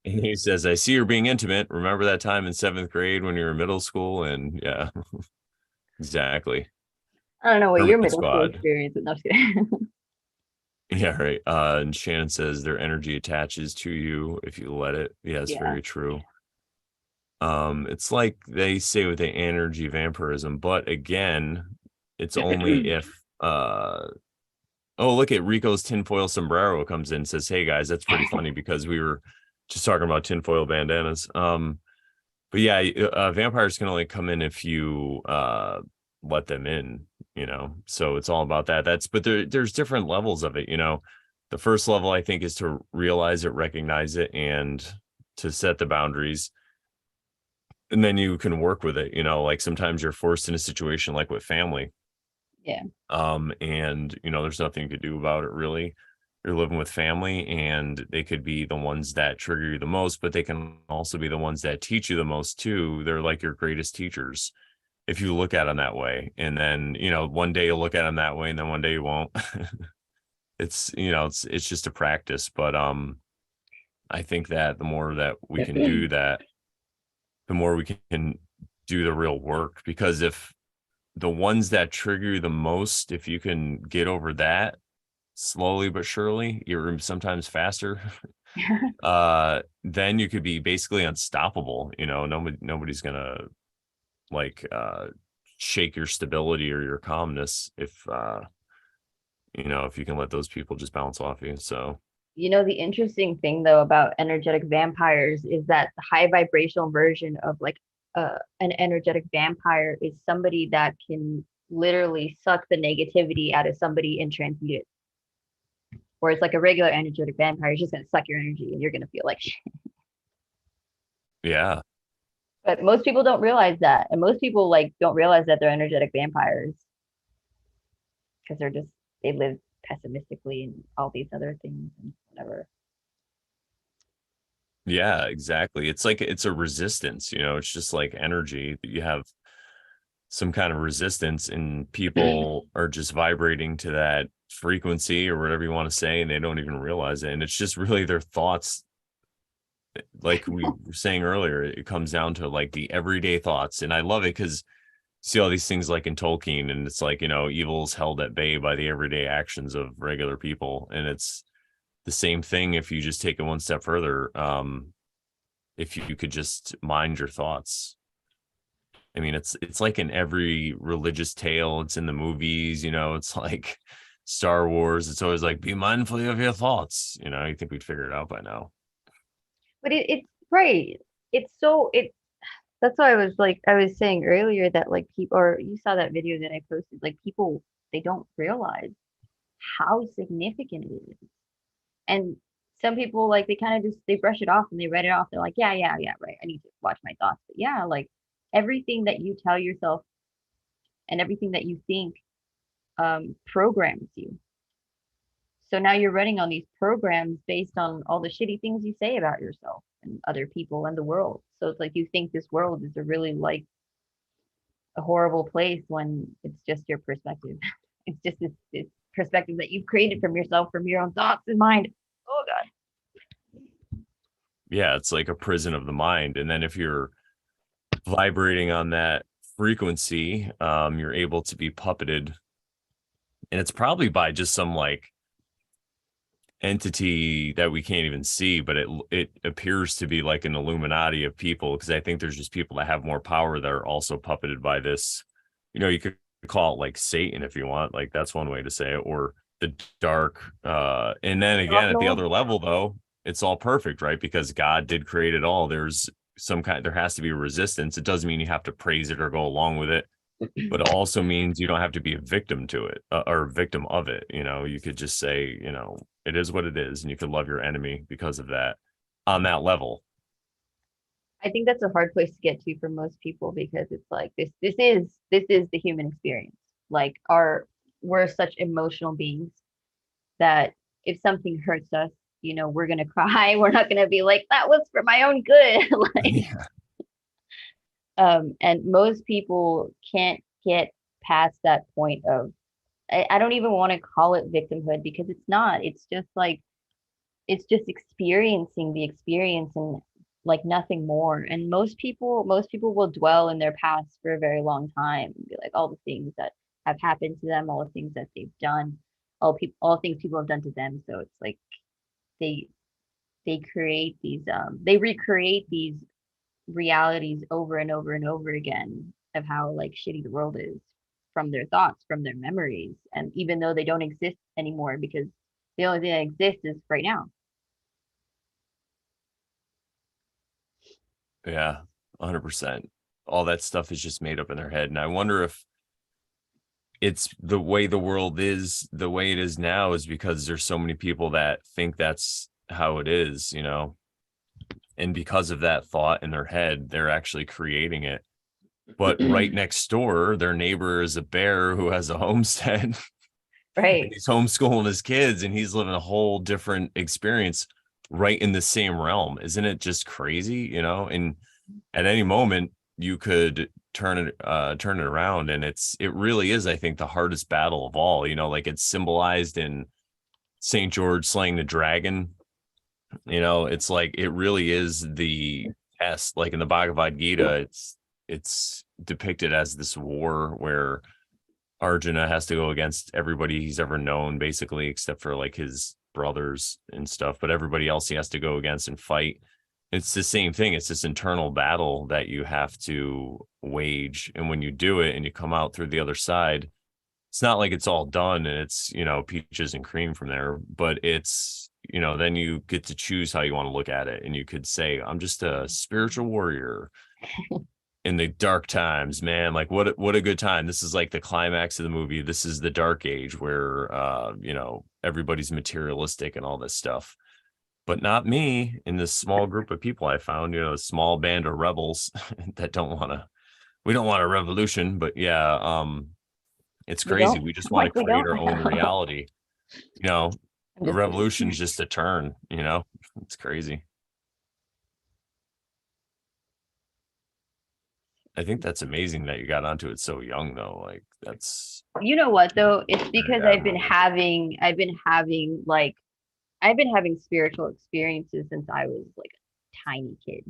And he says, I see you're being intimate. Remember that time in 7th grade when you were in middle school? And yeah, exactly. I don't know what your Hermit middle school Squad. experience was. No, I'm just kidding. Yeah, right. And Shannon says their energy attaches to you if you let it. Yes, Yeah. very true. It's like they say with the energy vampirism, but again, it's only if oh, look at Rico's tinfoil sombrero comes in and says, hey guys, that's pretty funny because we were just talking about tinfoil bandanas. But yeah, vampires can only come in if you let them in, so it's all about that. But there's different levels of it. The first level I think is to realize it, recognize it, and to set the boundaries, and then you can work with it. Like sometimes you're forced in a situation like with family, Yeah. and there's nothing you could do about it really. You're living with family and they could be the ones that trigger you the most, but they can also be the ones that teach you the most too. They're like your greatest teachers if you look at them that way. And then one day you'll look at them that way and then one day you won't. It's just a practice. But I think that the more that we can do that, the more we can do the real work. Because if the ones that trigger you the most, if you can get over that slowly but surely, you're sometimes faster, then you could be basically unstoppable. Nobody's gonna like shake your stability or your calmness if if you can let those people just bounce off you. So You know, the interesting thing though about energetic vampires is that the high vibrational version of like an energetic vampire is somebody that can literally suck the negativity out of somebody and transmute it. Whereas like a regular energetic vampire is just gonna suck your energy and you're gonna feel like shit. yeah. But most people don't realize that. And most people like don't realize that they're energetic vampires because they live pessimistically and all these other things and whatever. Yeah, exactly. It's like it's a resistance, it's just like energy that you have some kind of resistance and people are just vibrating to that frequency or whatever you want to say and they don't even realize it. And it's just really their thoughts, like we were saying earlier, it comes down to like the everyday thoughts. And I love it because see all these things like in Tolkien, and it's like, evil's held at bay by the everyday actions of regular people. And it's the same thing if you just take it one step further. If you could just mind your thoughts. I mean, it's like in every religious tale, it's in the movies, it's like Star Wars. It's always like, be mindful of your thoughts. You think we'd figure it out by now. But it's right. It's so it that's why I was saying earlier that like people or you saw that video that I posted, like people they don't realize how significant it is. And some people like they kind of just they brush it off and they write it off. They're like, yeah, yeah, yeah, right. I need to watch my thoughts. But yeah, like everything that you tell yourself and everything that you think programs you. So now you're running on these programs based on all the shitty things you say about yourself and other people and the world. So it's like you think this world is a really like a horrible place when it's just your perspective. It's just this perspective that you've created from yourself, from your own thoughts and mind. Oh God. Yeah, it's like a prison of the mind. And then if you're vibrating on that frequency, you're able to be puppeted. And it's probably by just some like entity that we can't even see, but it appears to be like an Illuminati of people, because I think there's just people that have more power that are also puppeted by this. You could call it like Satan if you want, like that's one way to say it, or the dark. And then again, at the other level, though, it's all perfect, right? Because God did create it all. There has to be resistance. It doesn't mean you have to praise it or go along with it, but it also means you don't have to be a victim to it or a victim of it. You could just say, it is what it is, and you could love your enemy because of that on that level. I think that's a hard place to get to for most people because it's like this is the human experience. Like our we're such emotional beings that if something hurts us, we're gonna cry. We're not gonna be like, that was for my own good. Like Yeah. and most people can't get past that point of I don't even want to call it victimhood because it's not. It's just like it's just experiencing the experience and like nothing more. And most people will dwell in their past for a very long time and be like all the things that have happened to them, all the things that they've done, all things people have done to them. So it's like they they recreate these realities over and over and over again of how like shitty the world is from their thoughts, from their memories. And even though they don't exist anymore because the only thing that exists is right now. Yeah, 100%. All that stuff is just made up in their head. And I wonder if it's the way the world is the way it is now is because there's so many people that think that's how it is. And because of that thought in their head, they're actually creating it. But right next door, their neighbor is a bear who has a homestead. And Right. he's homeschooling his kids and he's living a whole different experience right in the same realm. Isn't it just crazy? And at any moment you could turn it around. And it really is, I think, the hardest battle of all. Like it's symbolized in St. George slaying the dragon. It's like it really is the test. Like in the Bhagavad Gita, it's depicted as this war where Arjuna has to go against everybody he's ever known, basically, except for like his brothers and stuff. But everybody else he has to go against and fight. It's the same thing. It's this internal battle that you have to wage. And when you do it and you come out through the other side, it's not like it's all done and it's, peaches and cream from there, but it's, then you get to choose how you want to look at it. And you could say, I'm just a spiritual warrior in the dark times, man. Like what a good time. This is like the climax of the movie. This is the dark age where everybody's materialistic and all this stuff. But not me in this small group of people I found, a small band of rebels that we don't want a revolution, but yeah, it's We crazy. don't? We just want to Like we create don't? our own reality. You know, I'm the just revolution's kidding. just a turn, it's crazy. I think that's amazing that you got onto it so young though. Like that's You know what though? It's very because admirable. I've been having spiritual experiences since I was like a tiny kid.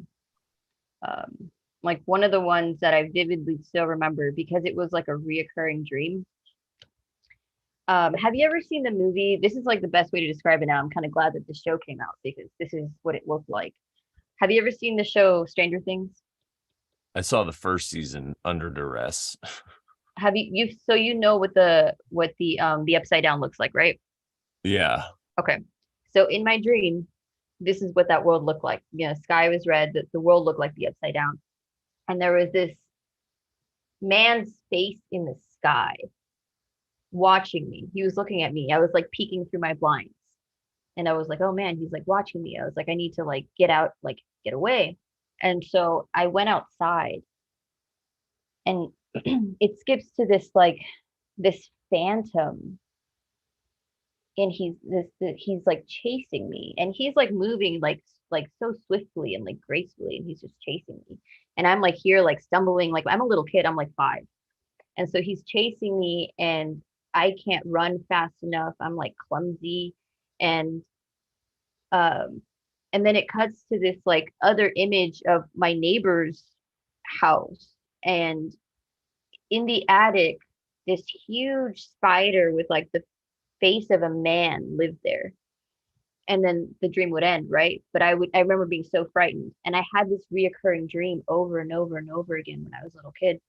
Um, like one of the ones that I vividly still remember because it was like a reoccurring dream. Have you ever seen the movie? This is like the best way to describe it now. I'm kind of glad that the show came out because this is what it looked like. Have you ever seen the show Stranger Things? I saw the first season under duress. Have you so you know what the upside down looks like, right? Yeah. Okay. So in my dream, this is what that world looked like. Sky was red, the world looked like the upside down. And there was this man's face in the sky watching me. He was looking at me. I was like peeking through my blinds. And I was like, oh man, he's like watching me. I was like, I need to like get out, like get away. And so I went outside and it skips to this phantom and he's like chasing me and he's like moving like so swiftly and like gracefully and he's just chasing me and I'm like here like stumbling like I'm a little kid, I'm like 5, and so he's chasing me and I can't run fast enough, I'm like clumsy, and um and then it cuts to this like other image of my neighbor's house, and in the attic this huge spider with like the face of a man lived there, and then the dream would end, right? But I remember being so frightened, and I had this reoccurring dream over and over and over again when I was a little kid.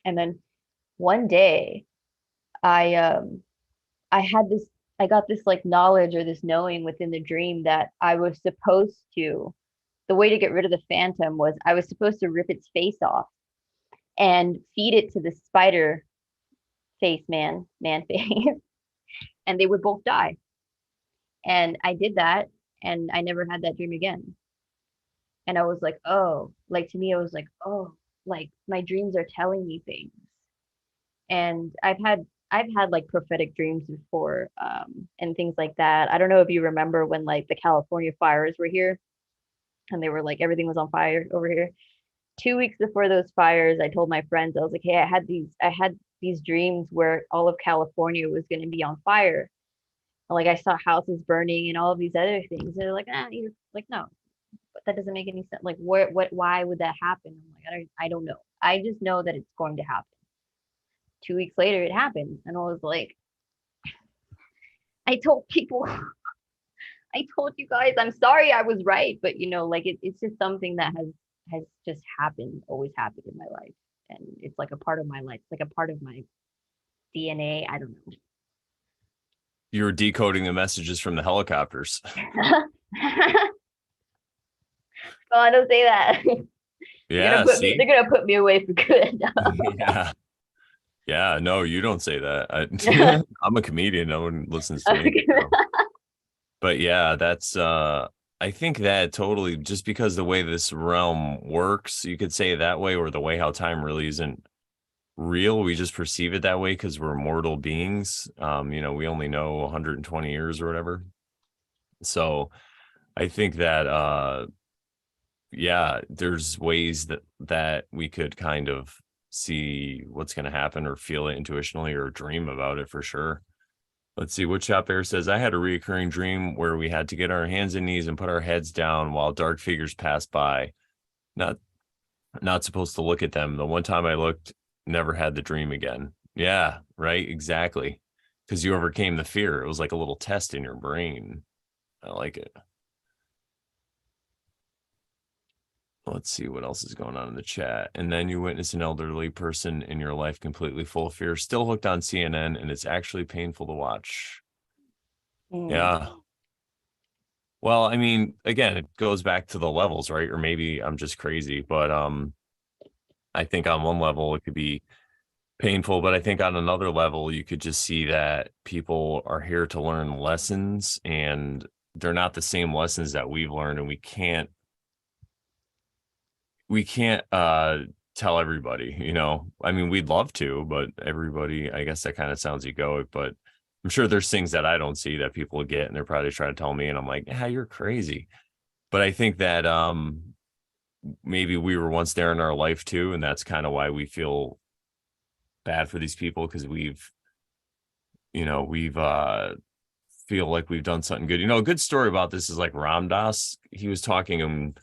And then one day, I um I had this I got this like knowledge or this knowing within the dream that I was supposed to. The way to get rid of the phantom was I was supposed to rip its face off and feed it to the spider face man face, and they would both die. And I did that, and I never had that dream again. And I was like, oh, like to me, I was like, oh, like my dreams are telling me things. And I've had like prophetic dreams before, and things like that. I don't know if you remember when like the California fires were here and they were like everything was on fire over here. 2 weeks before those fires, I told my friends, I was like, hey, I had these dreams where all of California was going to be on fire. And, like I saw houses burning and all of these other things. And they're like, you're like, no, but that doesn't make any sense. Like, why would that happen? I'm like, I don't know. I just know that it's going to happen. 2 weeks later, it happened, and I was like, I told people, I told you guys, I'm sorry, I was right, but like it's just something that has just happened, always happened in my life, and it's like a part of my life, it's like a part of my DNA. I don't You were decoding the messages from the helicopters. know. Oh, I don't say that. They're gonna Yeah, put me. see? They're gonna put me away for good. Yeah. Yeah, no, you don't say that. I'm a comedian. No one listens to me. But yeah, that's I think that totally just because the way this realm works, you could say it that way, or the way how time really isn't real. We just perceive it that way because we're mortal beings. We only know 120 years or whatever. So I think that yeah, there's ways that we could kind of see what's going to happen or feel it intuitionally or dream about it for sure. Let's see. What Shop Bear says, I had a recurring dream where we had to get our hands and knees and put our heads down while dark figures passed by. Not not supposed to look at them. The one time I looked, never had the dream again. Yeah, right. Exactly. Because you overcame the fear. It was like a little test in your brain. I like it. let's see what else is going on in the chat. And then you witness an elderly person in your life completely full of fear, still hooked on CNN, and it's actually painful to watch. Mm. Yeah. Well, I mean, again, it goes back to the levels, right? Or maybe I'm just crazy, but I think on one level it could be painful, but I think on another level you could just see that people are here to learn lessons, and they're not the same lessons that we've learned, and we can't tell everybody, you know. I mean, we'd love to, but everybody, I guess that kind of sounds egoic, but I'm sure there's things that I don't see that people get, and they're probably trying to tell me, and I'm like, yeah, you're crazy. But I think that maybe we were once there in our life too, and that's kind of why we feel bad for these people, because we've feel like we've done something good. You know, a good story about this is like Ram Dass. He was talking in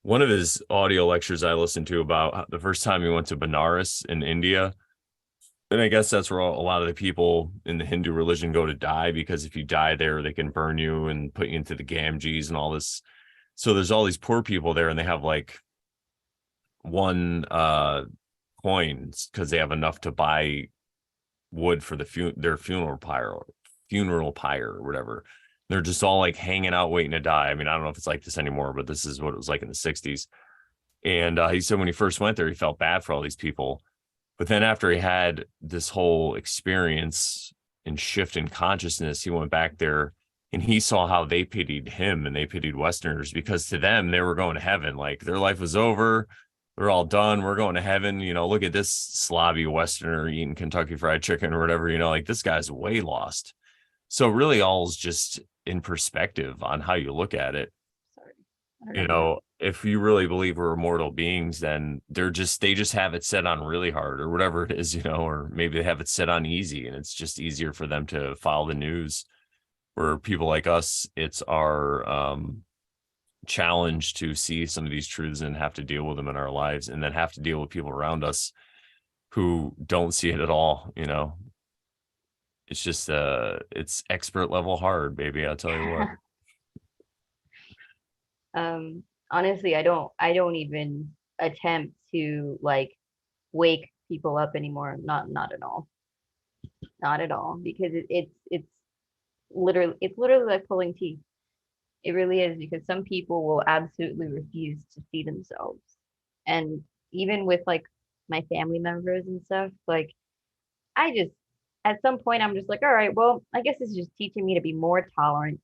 one of his audio lectures I listened to about the first time he went to Benares in India. And I guess that's where a lot of the people in the Hindu religion go to die, because if you die there, they can burn you and put you into the Ganges and all this. So there's all these poor people there, and they have like one coins because they have enough to buy wood for their funeral pyre or whatever. They're just all like hanging out waiting to die. I mean, I don't know if it's like this anymore, but this is what it was like in the 60s. And he said when he first went there, he felt bad for all these people. But then after he had this whole experience and shift in consciousness, he went back there and he saw how they pitied him and they pitied Westerners, because to them, they were going to heaven. Like their life was over. We're all done. We're going to heaven. You know, look at this slobby Westerner eating Kentucky Fried Chicken or whatever, you know, like this guy's way lost. So really all is just in perspective on how you look at it. Sorry. I don't know You who. know, if you really believe we're immortal beings, then they just have it set on really hard or whatever it is, you know, or maybe they have it set on easy and it's just easier for them to follow the news. Where people like us, it's our challenge to see some of these truths and have to deal with them in our lives, and then have to deal with people around us who don't see it at all, you know. It's just it's expert level hard, baby, I'll tell you what. Honestly, I don't even attempt to like wake people up anymore. Not at all. Not at all. Because it's literally like pulling teeth. It really is, because some people will absolutely refuse to see themselves. And even with like my family members and stuff, like I just at some point I'm just like, all right, well, I guess this is just teaching me to be more tolerant.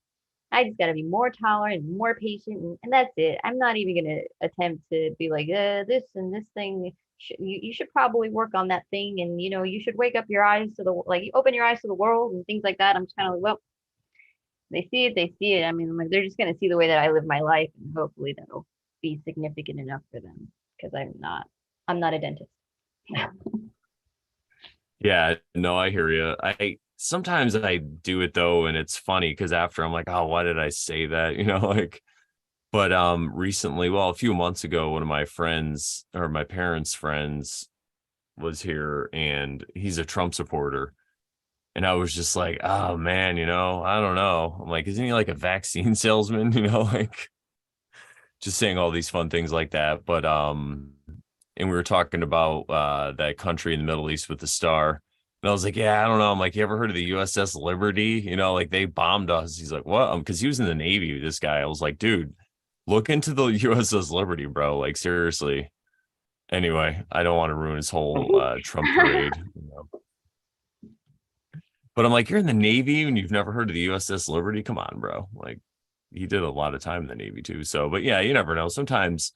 I just got to be more tolerant and more patient, and that's it. I'm not even going to attempt to be like, this and this thing. You should probably work on that thing, and you should wake up your eyes to the like, you open your eyes to the world and things like that. I'm just kind of like, well, they see it, they see it. I mean, like they're just going to see the way that I live my life, and hopefully that'll be significant enough for them, because I'm not a dentist. Yeah, no, I hear you. I sometimes I do it though, and it's funny because after I'm like, oh, why did I say that? You know, like, but recently, well, a few months ago, one of my friends or my parents' friends was here, and he's a Trump supporter. And I was just like, oh man, you know, I don't know. I'm like, isn't he like a vaccine salesman? You know, like just saying all these fun things like that. But and we were talking about that country in the Middle East with the star. And I was like, yeah, I don't know. I'm like, you ever heard of the USS Liberty? You know, like they bombed us. He's like, what? Because he was in the Navy, this guy. I was like, dude, look into the USS Liberty, bro. Like, seriously. Anyway, I don't want to ruin his whole Trump parade. You know? But I'm like, you're in the Navy and you've never heard of the USS Liberty? Come on, bro. Like, he did a lot of time in the Navy too. So, but yeah, you never know. Sometimes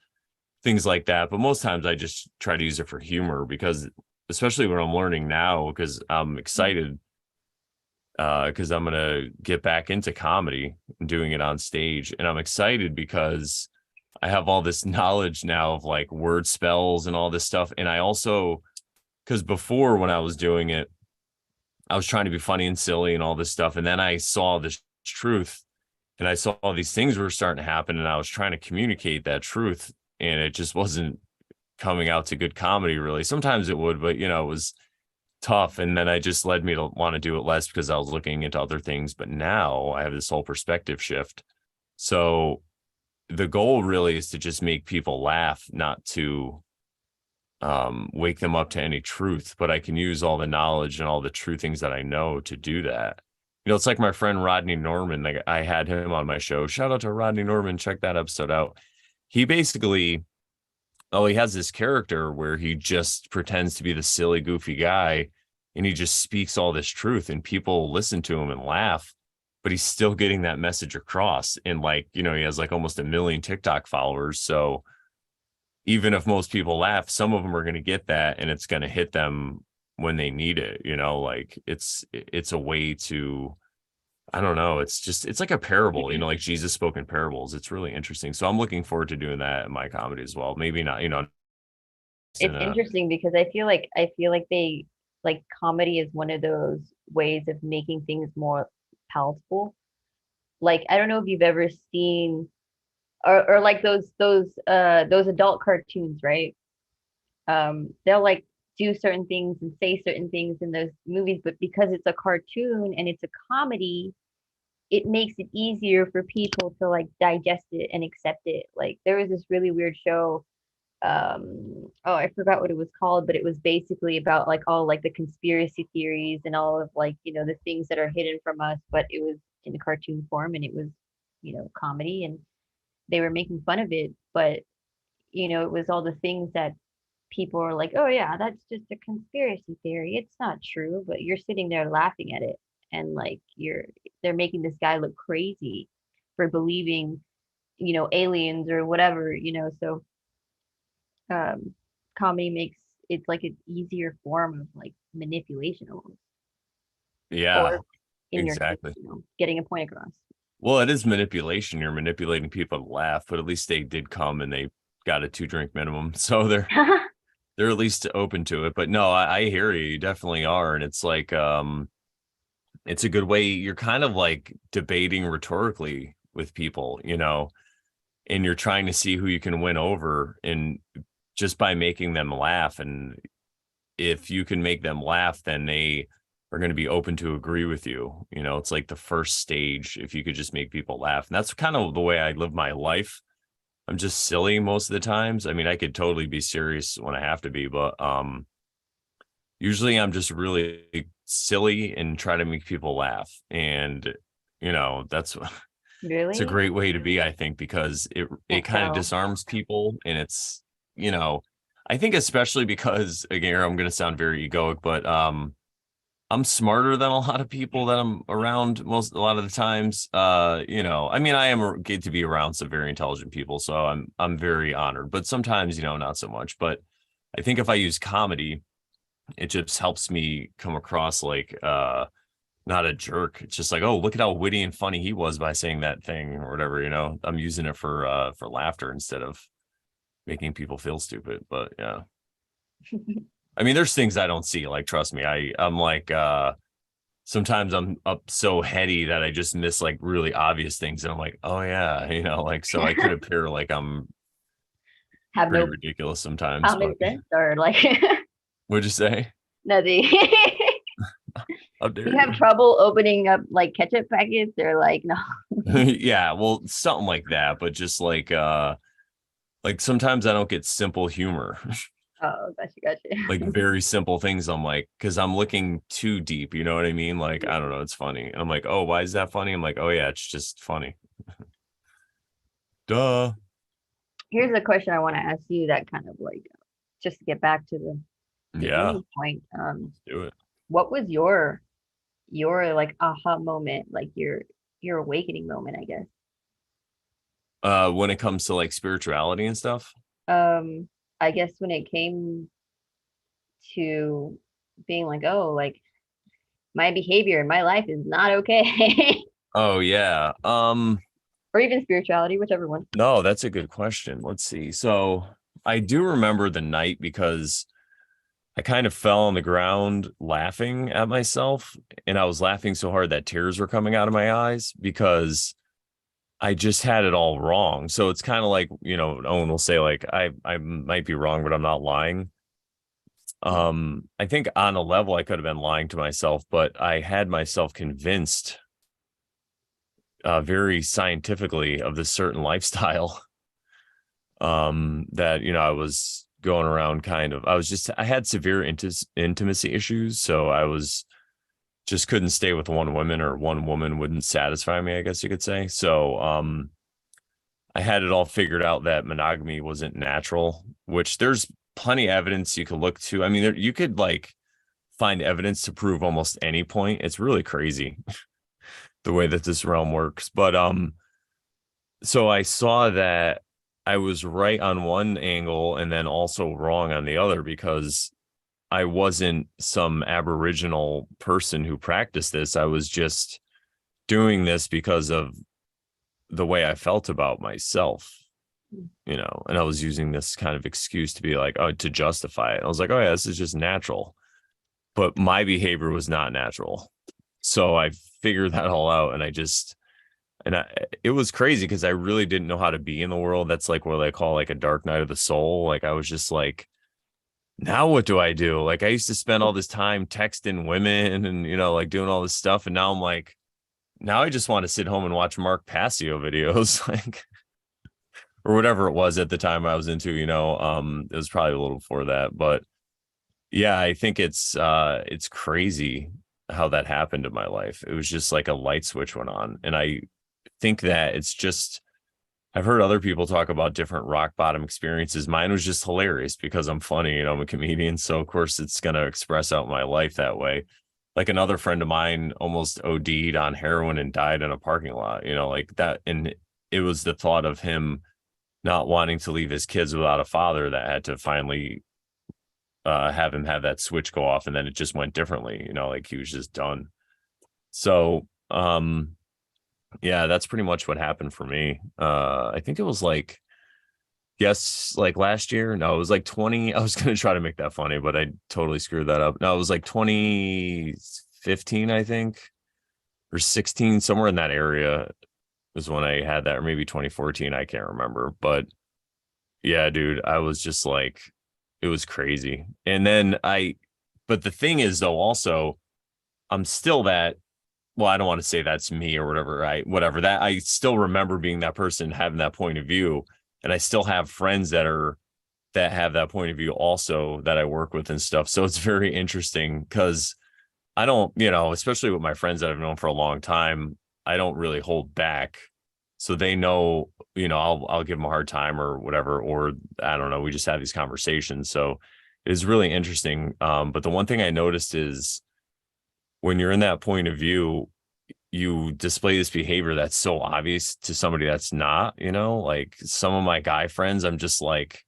things like that. But most times I just try to use it for humor, because especially when I'm learning now, because I'm excited because I'm gonna get back into comedy and doing it on stage. And I'm excited because I have all this knowledge now of like word spells and all this stuff. And I also, because before when I was doing it, I was trying to be funny and silly and all this stuff. And then I saw this truth, and I saw all these things were starting to happen, and I was trying to communicate that truth, and it just wasn't coming out to good comedy really. Sometimes it would, but it was tough. And then I just led me to want to do it less because I was looking into other things. But now I have this whole perspective shift. So the goal really is to just make people laugh, not to wake them up to any truth, but I can use all the knowledge and all the true things that I know to do that. You know, it's like my friend Rodney Norman. Like I had him on my show. Shout out to Rodney Norman. Check that episode out. He basically, oh, he has this character where he just pretends to be the silly, goofy guy, and he just speaks all this truth, and people listen to him and laugh, but he's still getting that message across. And like, you know, he has like almost 1 million TikTok followers. So even if most people laugh, some of them are going to get that, and it's going to hit them when they need it. You know, like it's a way to, I don't know. It's just, it's like a parable, you know, like Jesus spoke in parables. It's really interesting. So I'm looking forward to doing that in my comedy as well. Maybe not, you know, in It's interesting because I feel like they like comedy is one of those ways of making things more palatable. Like I don't know if you've ever seen or like those adult cartoons, right? They'll like do certain things and say certain things in those movies, but because it's a cartoon and it's a comedy, it makes it easier for people to like digest it and accept it. Like there was this really weird show, oh, I forgot what it was called, but it was basically about like all like the conspiracy theories and all of like, the things that are hidden from us, but it was in cartoon form and it was, comedy and they were making fun of it, but it was all the things that people are like, oh yeah, that's just a conspiracy theory. It's not true, but you're sitting there laughing at it and like they're making this guy look crazy for believing, aliens or whatever, so um comedy makes it's like an easier form of like manipulation almost, yeah, or in your case, exactly. getting a point across. Well, it is manipulation. You're manipulating people to laugh, but at least they did come and they got a 2 drink minimum. So they're at least open to it. But no, I hear you. You definitely are. And it's like it's a good way. You're kind of like debating rhetorically with people, you know, and you're trying to see who you can win over, and just by making them laugh. And if you can make them laugh, then they are going to be open to agree with you. You know, it's like the first stage. If you could just make people laugh, and that's kind of the way I live my life. I'm just silly most of the times. I mean, I could totally be serious when I have to be, but usually I'm just really silly and try to make people laugh. And that's it's a Really? great way to be, I think, because it Can't kind of tell. disarms people. And it's, you know, I think especially because, again, I'm going to sound very egoic, but I'm smarter than a lot of people that I'm around a lot of the times. I mean, I am get to be around some very intelligent people, so I'm very honored. But sometimes, not so much. But I think if I use comedy, it just helps me come across like not a jerk. It's just like, oh, look at how witty and funny he was by saying that thing or whatever. I'm using it for laughter instead of making people feel stupid. But yeah. I mean, there's things I don't see. Like, trust me, I'm like sometimes I'm up so heady that I just miss like really obvious things. And I'm like, oh yeah, like so I could appear like I'm Have pretty no ridiculous sometimes, common but sense or like what'd you say? nothing. How Do dare you have you? trouble opening up like ketchup packets or like no? Yeah, well, something like that, but just like sometimes I don't get simple humor. Oh, gotcha, Like gotcha. very simple things. I'm like, because I'm looking too deep, you know what I mean? Like, I don't know, it's funny. And I'm like, oh, why is that funny? I'm like, oh yeah, it's just funny. Duh. Here's a question I want to ask you that kind of like just to get back to the Yeah, beginning point. let's do it. What was your like aha moment, like your awakening moment, I guess? When it comes to like spirituality and stuff. Um, I guess when it came to being like, oh, like my behavior in my life is not okay. Oh yeah. Or even spirituality, whichever one. No, that's a good question. Let's see. So I do remember the night because I kind of fell on the ground laughing at myself, and I was laughing so hard that tears were coming out of my eyes because I just had it all wrong. So it's kind of like, Owen will say like I might be wrong, but I'm not lying. I think on a level I could have been lying to myself, but I had myself convinced very scientifically of this certain lifestyle that I was going around I had severe intimacy issues, so I was just couldn't stay with one woman, or one woman wouldn't satisfy me, I guess you could say. So I had it all figured out that monogamy wasn't natural, which there's plenty of evidence you could look to. I mean, you could like find evidence to prove almost any point. It's really crazy the way that this realm works. But so I saw that I was right on one angle and then also wrong on the other, because I wasn't some aboriginal person who practiced this. I was just doing this because of the way I felt about myself, and I was using this kind of excuse to be like, oh, to justify it. I was like, oh yeah, this is just natural. But my behavior was not natural. So I figured that all out, and it was crazy because I really didn't know how to be in the world. That's like what they call like a dark night of the soul. Like I was just like, now what do I do? Like I used to spend all this time texting women and like doing all this stuff, and now I'm like, now I just want to sit home and watch Mark Passio videos, like, or whatever it was at the time I was into. It was probably a little before that, but yeah, I think it's crazy how that happened in my life. It was just like a light switch went on, and I think that it's just, I've heard other people talk about different rock bottom experiences. Mine was just hilarious because I'm funny, I'm a comedian. So of course it's going to express out my life that way. Like another friend of mine almost OD'd on heroin and died in a parking lot, like that. And it was the thought of him not wanting to leave his kids without a father that had to finally have him have that switch go off. And then it just went differently, like he was just done. So, yeah, that's pretty much what happened for me. I think it was like, yes, like last year. No, it was like 20. I was going to try to make that funny, but I totally screwed that up. No, it was like 2015, I think, or 16, somewhere in that area was when I had that, or maybe 2014. I can't remember. But yeah, dude, I was just like, it was crazy. And then but the thing is, though, also, I'm still that, well, I don't want to say that's me or whatever. Whatever that, I still remember being that person, having that point of view. And I still have friends that have that point of view also, that I work with and stuff. So it's very interesting because I don't, especially with my friends that I've known for a long time, I don't really hold back. So they know, I'll give them a hard time or whatever, or I don't know, we just have these conversations. So it's really interesting. But the one thing I noticed is when you're in that point of view, you display this behavior that's so obvious to somebody that's not, like some of my guy friends, I'm just like,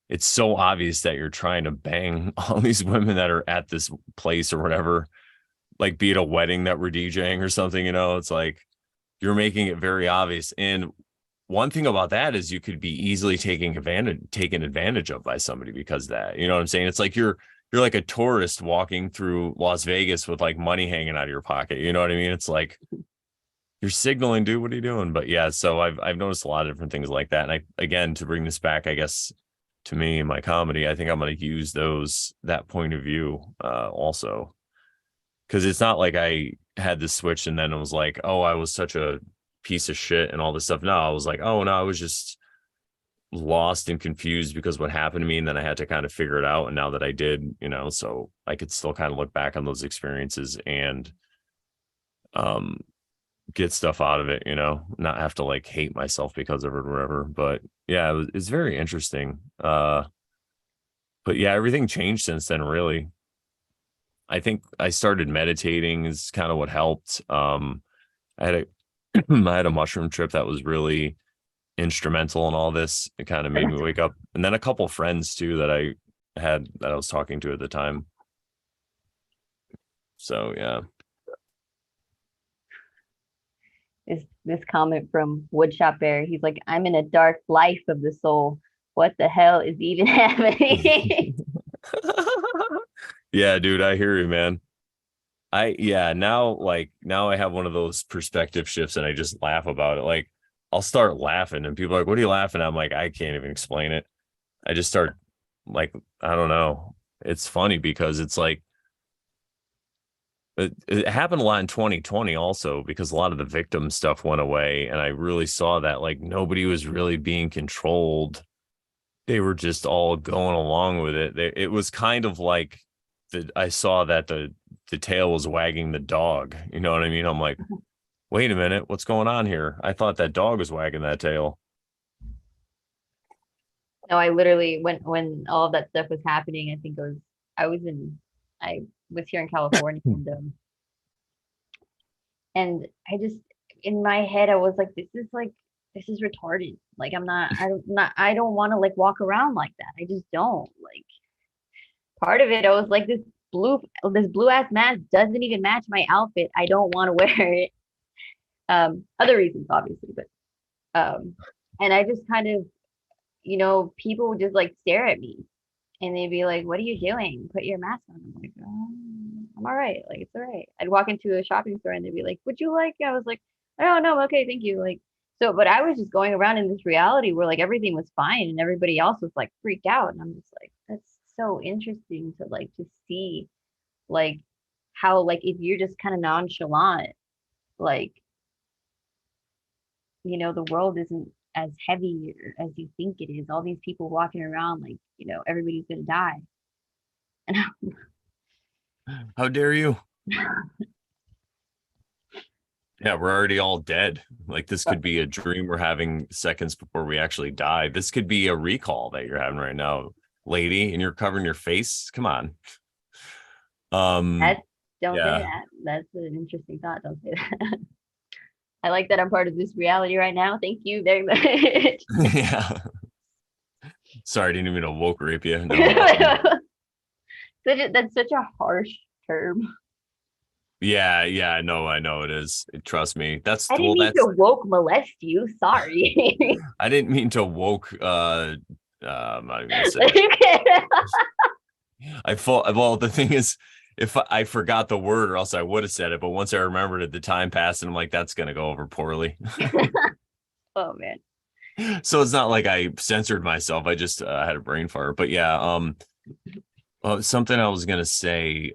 it's so obvious that you're trying to bang all these women that are at this place or whatever, like be it a wedding that we're DJing or something, it's like you're making it very obvious. And one thing about that is you could be easily taken advantage of by somebody because of that, you know what I'm saying? It's like you're like a tourist walking through Las Vegas with like money hanging out of your pocket. You know what I mean? It's like you're signaling, dude, what are you doing? But yeah, so I've noticed a lot of different things like that. And again, to bring this back, I guess, to me and my comedy, I think I'm going to use that point of view also, because it's not like I had this switch and then it was like, oh, I was such a piece of shit and all this stuff. No, I was like, oh no, I was just lost and confused because what happened to me, and then I had to kind of figure it out. And now that I did, so I could still kind of look back on those experiences and um get stuff out of it, not have to like hate myself because of it or whatever. But yeah, it's very interesting. But yeah, everything changed since then, really. I think I started meditating is kind of what helped. I had a I had a mushroom trip that was really instrumental in all this. It kind of made me wake up. And then a couple friends too that I was talking to at the time. So yeah. This comment from Woodshop Bear. He's like, I'm in a dark life of the soul. What the hell is even happening? Yeah, dude, I hear you, man. Now I have one of those perspective shifts and I just laugh about it. Like I'll start laughing and people are like, what are you laughing at? I'm like, I can't even explain it. I just start like, I don't know. It's funny because it's like it happened a lot in 2020 also because a lot of the victim stuff went away, and I really saw that like nobody was really being controlled. They were just all going along with it. It was kind of like I saw that the tail was wagging the dog. You know what I mean? I'm like, wait a minute, what's going on here? I thought that dog was wagging that tail. No, I literally when all of that stuff was happening, I was in I was here in California, and I just in my head I was like this is retarded. Like I don't want to like walk around like that. I just don't. Like part of it I was like this blue ass mask doesn't even match my outfit. I don't want to wear it. Other reasons obviously, but and I just kind of, people would just like stare at me and they'd be like, "What are you doing? Put your mask on." I'm like, "Oh, I'm all right. Like, it's all right." I'd walk into a shopping store and they'd be like, "Would you like?" I was like, "Oh no, I'm okay, thank you." Like, so, but I was just going around in this reality where like everything was fine and everybody else was like freaked out, and I'm just like, that's so interesting to like to see like how like if you're just kind of nonchalant, like the world isn't as heavy as you think it is. All these people walking around like, everybody's gonna die. And How dare you? Yeah, we're already all dead. Like this could be a dream we're having seconds before we actually die. This could be a recall that you're having right now, lady, and you're covering your face. Come on. that's don't say Yeah. that. That's an interesting thought. Don't say that. I like that I'm part of this reality right now. Thank you very much. Yeah. Sorry, I didn't even woke rape you. No. That's such a harsh term. Yeah, yeah, I know it is. Trust me. I didn't mean That's to woke molest you. Sorry. I didn't mean to woke I'm not even gonna say it. Okay. I thought, well, the thing is, if I forgot the word or else I would have said it, but once I remembered it, the time passed and I'm like, that's gonna go over poorly. Oh man. So it's not like I censored myself. I just had a brain fart. But yeah, something I was gonna say,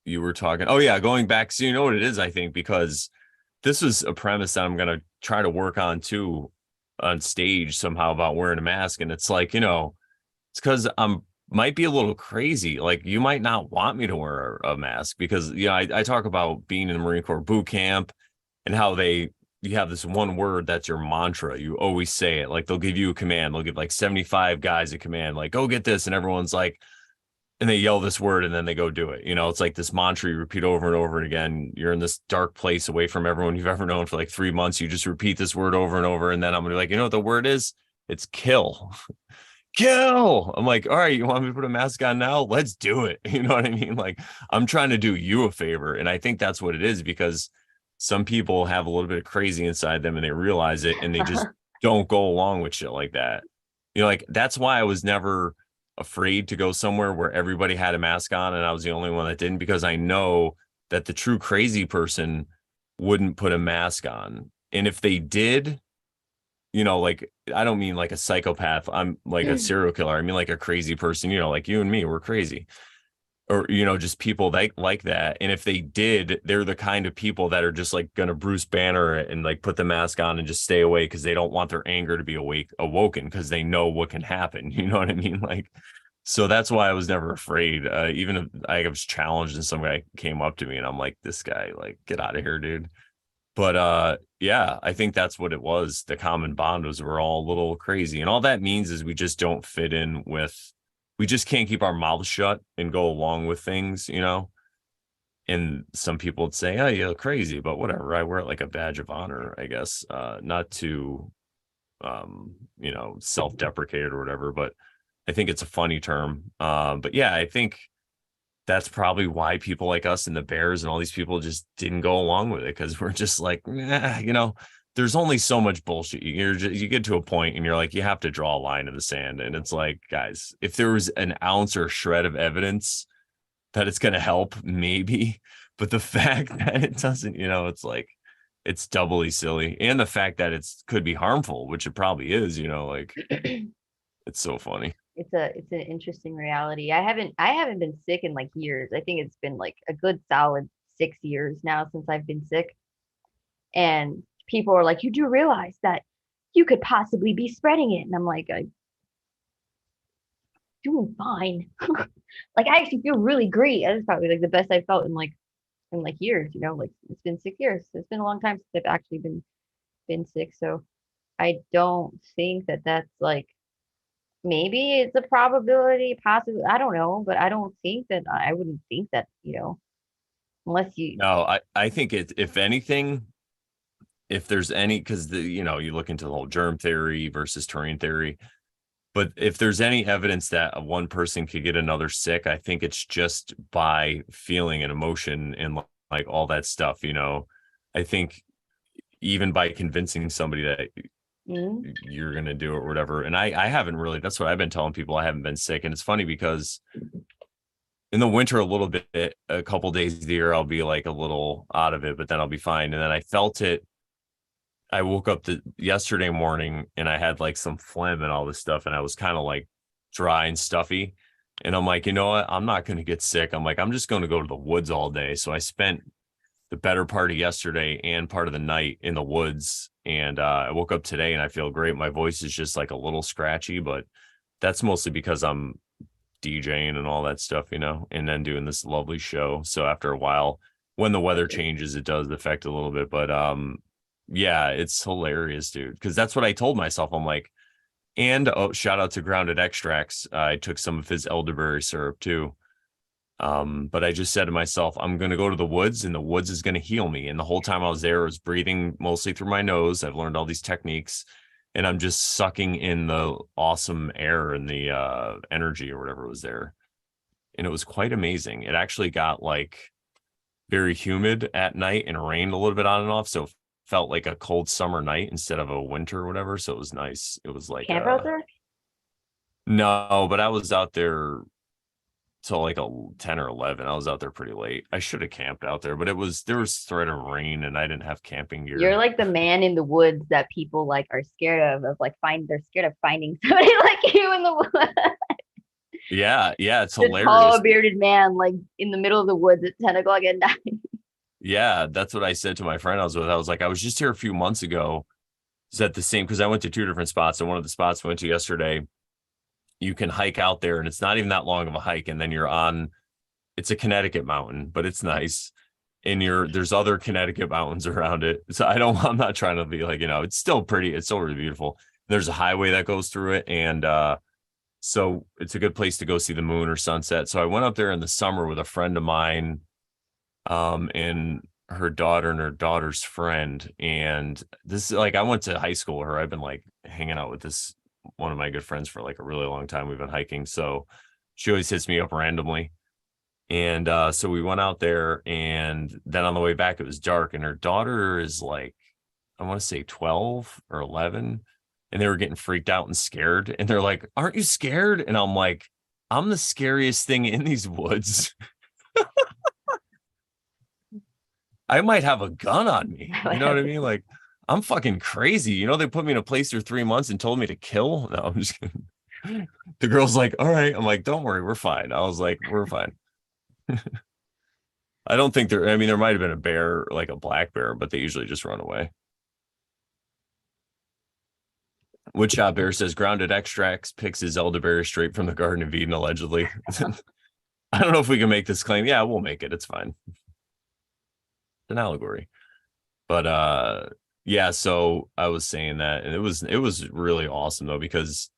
you were talking. Oh yeah, going back. So you know what it is, I think, because this was a premise that I'm gonna try to work on too on stage somehow about wearing a mask. And it's like, it's because I'm might be a little crazy. Like you might not want me to wear a mask because I talk about being in the Marine Corps boot camp and how you have this one word that's your mantra. You always say it. Like they'll give you a command. They'll give like 75 guys a command, like go get this, and everyone's like, and they yell this word and then they go do it. It's like this mantra you repeat over and over and again. You're in this dark place away from everyone you've ever known for like 3 months. You just repeat this word over and over. And then I'm gonna be like, you know what the word is? It's kill. Kill. I'm like, all right, you want me to put a mask on now? Let's do it. You know what I mean? Like, I'm trying to do you a favor. And I think that's what it is because some people have a little bit of crazy inside them and they realize it and they just don't go along with shit like that. Like that's why I was never afraid to go somewhere where everybody had a mask on and I was the only one that didn't, because I know that the true crazy person wouldn't put a mask on. And if they did, like I don't mean like a psychopath. I'm like a serial killer. I mean like a crazy person, like you and me, we're crazy. Or, just people like that. And if they did, they're the kind of people that are just like gonna Bruce Banner and like put the mask on and just stay away because they don't want their anger to be awoken because they know what can happen. You know what I mean? Like, so that's why I was never afraid. Even if I was challenged and some guy came up to me and I'm like, this guy, like, get out of here, dude. But yeah, I think that's what it was. The common bond was we're all a little crazy. And all that means is we just don't fit in with, we just can't keep our mouths shut and go along with things, And some people would say, oh, you're crazy, but whatever. I wear it like a badge of honor, I guess. Not to self-deprecate or whatever, but I think it's a funny term. But yeah, I think that's probably why people like us and the Bears and all these people just didn't go along with it, because we're just like, there's only so much bullshit. You get to a point and you're like, you have to draw a line in the sand. And it's like, guys, if there was an ounce or a shred of evidence that it's going to help, maybe. But the fact that it doesn't, it's like, it's doubly silly. And the fact that it's could be harmful, which it probably is, like, it's so funny. it's an interesting reality. I haven't been sick in like years. I think it's been like a good solid 6 years now since I've been sick. And people are like, you do realize that you could possibly be spreading it. And I'm like, I'm doing fine. Like I actually feel really great. That's probably like the best I've felt in like years, like it's been 6 years. It's been a long time since I've actually been sick. So I don't think that that's like maybe it's a probability, possibly. I don't know, but I don't think that I wouldn't think that, unless you. No, I think it, if anything, if there's any, because you look into the whole germ theory versus terrain theory, but if there's any evidence that one person could get another sick, I think it's just by feeling and emotion and like all that stuff. I think even by convincing somebody that Mm, you're gonna do it or whatever. And I haven't really. That's what I've been telling people. I haven't been sick, and it's funny because in the winter a little bit, a couple days of the year, I'll be like a little out of it, but then I'll be fine. And then I felt it. I woke up yesterday morning and I had like some phlegm and all this stuff, and I was kind of like dry and stuffy. And I'm like, you know what? I'm not going to get sick. I'm like, I'm just going to go to the woods all day. So I spent the better part of yesterday and part of the night in the woods. And I woke up today and I feel great. My voice is just like a little scratchy, but that's mostly because I'm DJing and all that stuff, and then doing this lovely show. So after a while, when the weather changes, it does affect a little bit. But yeah, it's hilarious, dude. Because that's what I told myself. I'm like, and oh, shout out to Grounded Extracts. I took some of his elderberry syrup too. But I just said to myself, I'm going to go to the woods and the woods is going to heal me. And the whole time I was there, I was breathing mostly through my nose. I've learned all these techniques and I'm just sucking in the awesome air and the energy or whatever was there. And it was quite amazing. It actually got like very humid at night and rained a little bit on and off. So it felt like a cold summer night instead of a winter or whatever. So it was nice. It was like, camp out there? no, but I was out there till like a 10 or 11. I was out there pretty late. I should have camped out there, but there was threat of rain and I didn't have camping You're gear. like the man in the woods that people like are scared of like they're scared of finding somebody like you in the woods. Yeah, it's The tall hilarious. bearded man like in the middle of the woods at 10 o'clock at night. Yeah, that's what I said to my friend I was with. I was like, I was just here a few months ago. Is that the same? Because I went to two different spots, and one of the spots I went to yesterday, you can hike out there, and it's not even that long of a hike, and then you're on. It's a Connecticut mountain, but it's nice. And there's other Connecticut mountains around it. So I'm not trying to be like, it's still pretty, it's still really beautiful. There's a highway that goes through it. And so it's a good place to go see the moon or sunset. So I went up there in the summer with a friend of mine, and her daughter and her daughter's friend. And this is like, I went to high school with her. I've been like hanging out with this one of my good friends for like a really long time. We've been hiking. So she always hits me up randomly. And so we went out there, and then on the way back, it was dark. And her daughter is like, I want to say 12 or 11. And they were getting freaked out and scared. And they're like, aren't you scared? And I'm like, I'm the scariest thing in these woods. I might have a gun on me. You know what I mean? Like, I'm fucking crazy. They put me in a place for 3 months and told me to kill. No, I'm just kidding. The girl's like, all right. I'm like, don't worry, we're fine. I was like, we're fine. I don't think I mean, there might have been a bear, like a black bear, but they usually just run away. Woodshop Bear says Grounded Extracts picks his elderberry straight from the Garden of Eden, allegedly. I don't know if we can make this claim. Yeah, we'll make it. It's fine. It's an allegory. But yeah, so I was saying that, and it was really awesome though, because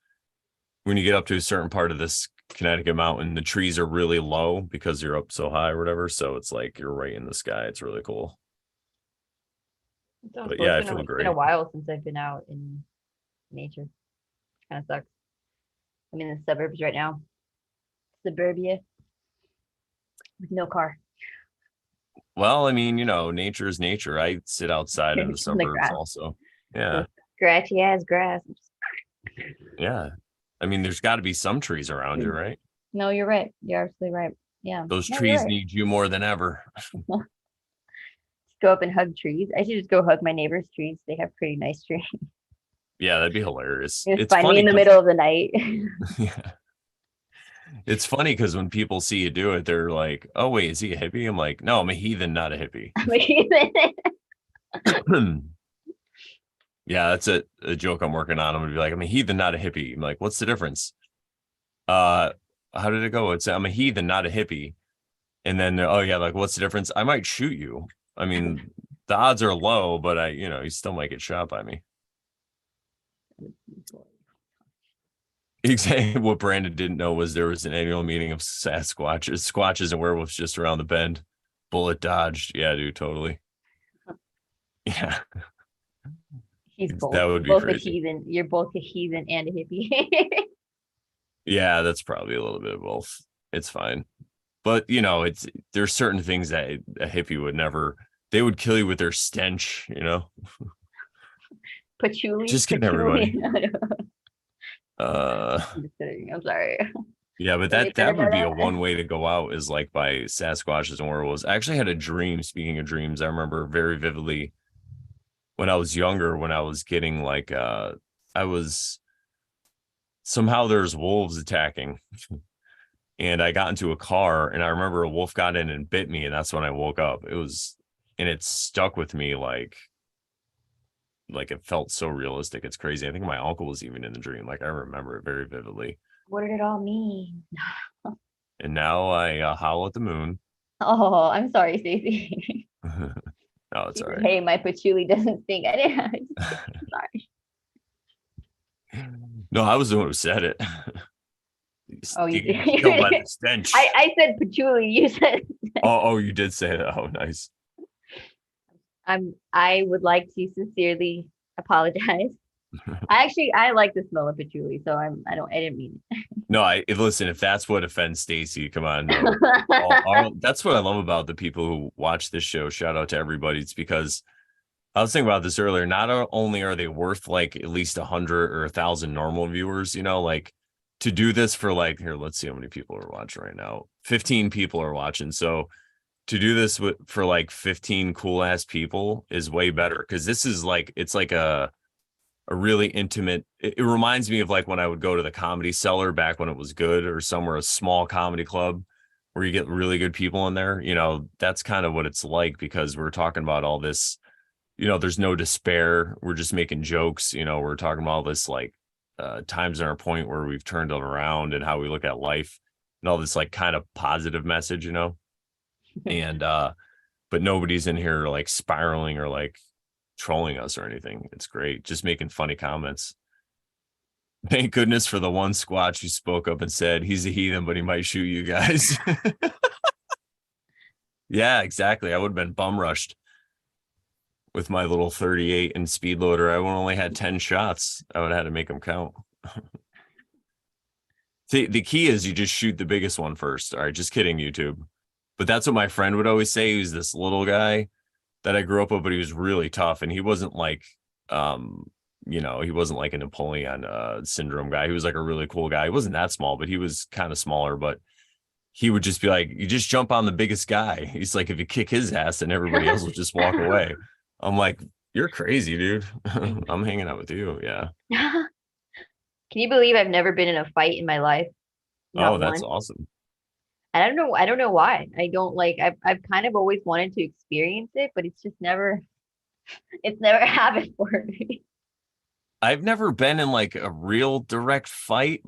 when you get up to a certain part of this Connecticut mountain, the trees are really low because you're up so high or whatever. So it's like you're right in the sky. It's really cool. It sounds But cool. yeah, I feel It's been a great. while since I've been out in nature. Kind of sucks. I'm in the suburbs right now. Suburbia with no car. Well, I mean, nature is nature. I sit outside in the In the suburbs grass. also. The Yeah. scratchy ass grass. Yeah. I mean, there's got to be some trees around you, right? No, you're right. You're absolutely right. Yeah. Those No, you're trees right. need you more than ever. Just go up and hug trees. I should just go hug my neighbor's trees. They have pretty nice trees. Yeah, that'd be hilarious. Just It's find me funny in the because middle of the night. yeah. It's funny because when people see you do it, they're like, "Oh wait, is he a hippie?" I'm like, "No, I'm a heathen, not a hippie." I'm a heathen. Yeah, that's a joke I'm working on. I'm gonna be like, "I'm a heathen, not a hippie." I'm like, "What's the difference?" Uh, how did it go? It's I'm a heathen, not a hippie. And then, oh yeah, like what's the difference? I might shoot you. I mean, the odds are low, but you still might get shot by me. Exactly what Brandon didn't know was there was an annual meeting of Sasquatches, Squatches, and werewolves just around the bend. Bullet dodged. Yeah, dude, totally. Yeah, He's that both. would be Both a crazy. heathen. You're both a heathen and a hippie. Yeah, that's probably a little bit of both. It's fine. But there's certain things that a hippie would never, they would kill you with their stench. Patchouli, Just kidding, patchouli. everybody. Uh I'm just kidding. I'm sorry. yeah, but Were you that gonna would know be a that? one way to go out is like by Sasquatches and werewolves. I actually had a dream, speaking of dreams, I remember very vividly when I was younger, when I was getting like I was somehow there's wolves attacking and I got into a car and I remember a wolf got in and bit me and that's when I woke up. And it stuck with me like it felt so realistic. It's crazy. I think my uncle was even in the dream. Like I remember it very vividly. What did it all mean? And now I howl at the moon. Oh, I'm sorry, Stacey. Oh, it's She all said, right. "Hey, my patchouli doesn't stink." I didn't. I'm just kidding. Sorry. No, I was the one who said it. Oh, You you can did. just tell by the stench. I said patchouli. You said Oh, you did say that. Oh, nice. I would like to sincerely apologize. I like the smell of patchouli, so I didn't mean No, listen. If that's what offends Stacy, come on. No, it. that's what I love about the people who watch this show. Shout out to everybody. It's because I was thinking about this earlier. Not only are they worth like at least 100 or 1,000 normal viewers, like to do this for like here, let's see how many people are watching right now. 15 people are watching. So to do this for like 15 cool ass people is way better because this is like it's like a really intimate. It reminds me of like when I would go to the Comedy Cellar back when it was good or somewhere a small comedy club where you get really good people in there. That's kind of what it's like because we're talking about all this. There's no despair. We're just making jokes. We're talking about all this like times in our point where we've turned it around and how we look at life and all this like kind of positive message. And but nobody's in here like spiraling or like trolling us or anything. It's great. Just making funny comments. Thank goodness for the one squatch who spoke up and said he's a heathen, but he might shoot you guys. Yeah, exactly. I would have been bum rushed with my little 38 and speed loader. I would only had 10 shots. I would have had to make them count. The key is you just shoot the biggest one first. All right, just kidding, YouTube. But that's what my friend would always say. He was this little guy that I grew up with, but he was really tough. And he wasn't like, he wasn't like a Napoleon syndrome guy. He was like a really cool guy. He wasn't that small, but he was kind of smaller. But he would just be like, you just jump on the biggest guy. He's like, if you kick his ass, then everybody else will just walk away. I'm like, you're crazy, dude. I'm hanging out with you. Yeah. Can you believe I've never been in a fight in my life? Oh, Not that's once. awesome. I don't know. I don't know why. I don't like. I've kind of always wanted to experience it, but it's just never. It's never happened for me. I've never been in like a real direct fight.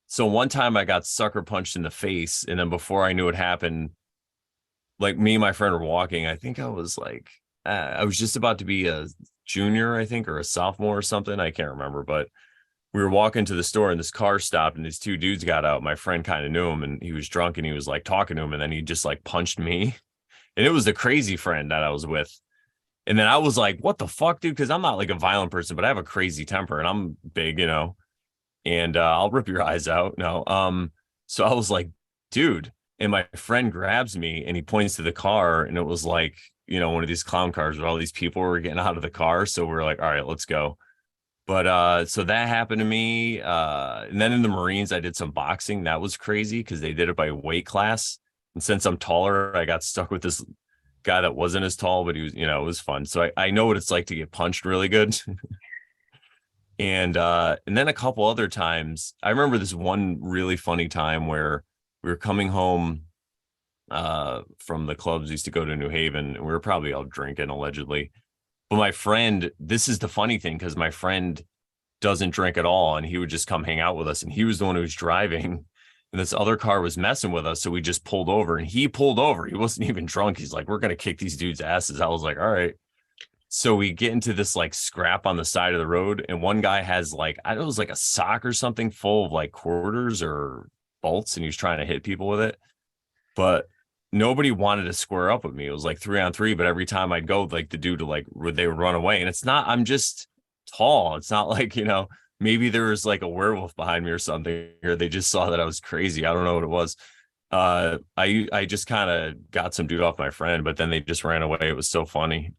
So one time I got sucker punched in the face, and then before I knew it happened, like me and my friend were walking. I think I was like, I was just about to be a junior, I think, or a sophomore or something. I can't remember, but we were walking to the store and this car stopped and these two dudes got out. My friend kind of knew him and he was drunk and he was like talking to him and then he just like punched me. And it was the crazy friend that I was with. And then I was like, what the fuck, dude? Because I'm not like a violent person, but I have a crazy temper and I'm big, and I'll rip your eyes out. No. So I was like, dude. And my friend grabs me and he points to the car and it was like, one of these clown cars where all these people were getting out of the car. So we're like, all right, let's go. But so that happened to me. And then in the Marines, I did some boxing. That was crazy because they did it by weight class. And since I'm taller, I got stuck with this guy that wasn't as tall, but he was, it was fun. So I know what it's like to get punched really good. And then a couple other times, I remember this one really funny time where we were coming home from the clubs. We used to go to New Haven, and we were probably all drinking allegedly. But my friend, this is the funny thing, because my friend doesn't drink at all, and he would just come hang out with us, and he was the one who was driving. And this other car was messing with us, so we just pulled over, and he pulled over. He wasn't even drunk. He's like, "We're gonna kick these dudes' asses." I was like, "All right." So we get into this like scrap on the side of the road, and one guy has like, I don't know, it was like a sock or something full of like quarters or bolts, and he was trying to hit people with it. But nobody wanted to square up with me. It was like 3-on-3, but every time I'd go, like the dude to like they would run away. And it's not, I'm just tall. It's not like, maybe there was like a werewolf behind me or something, or they just saw that I was crazy. I don't know what it was. I just kind of got some dude off my friend, but then they just ran away. It was so funny.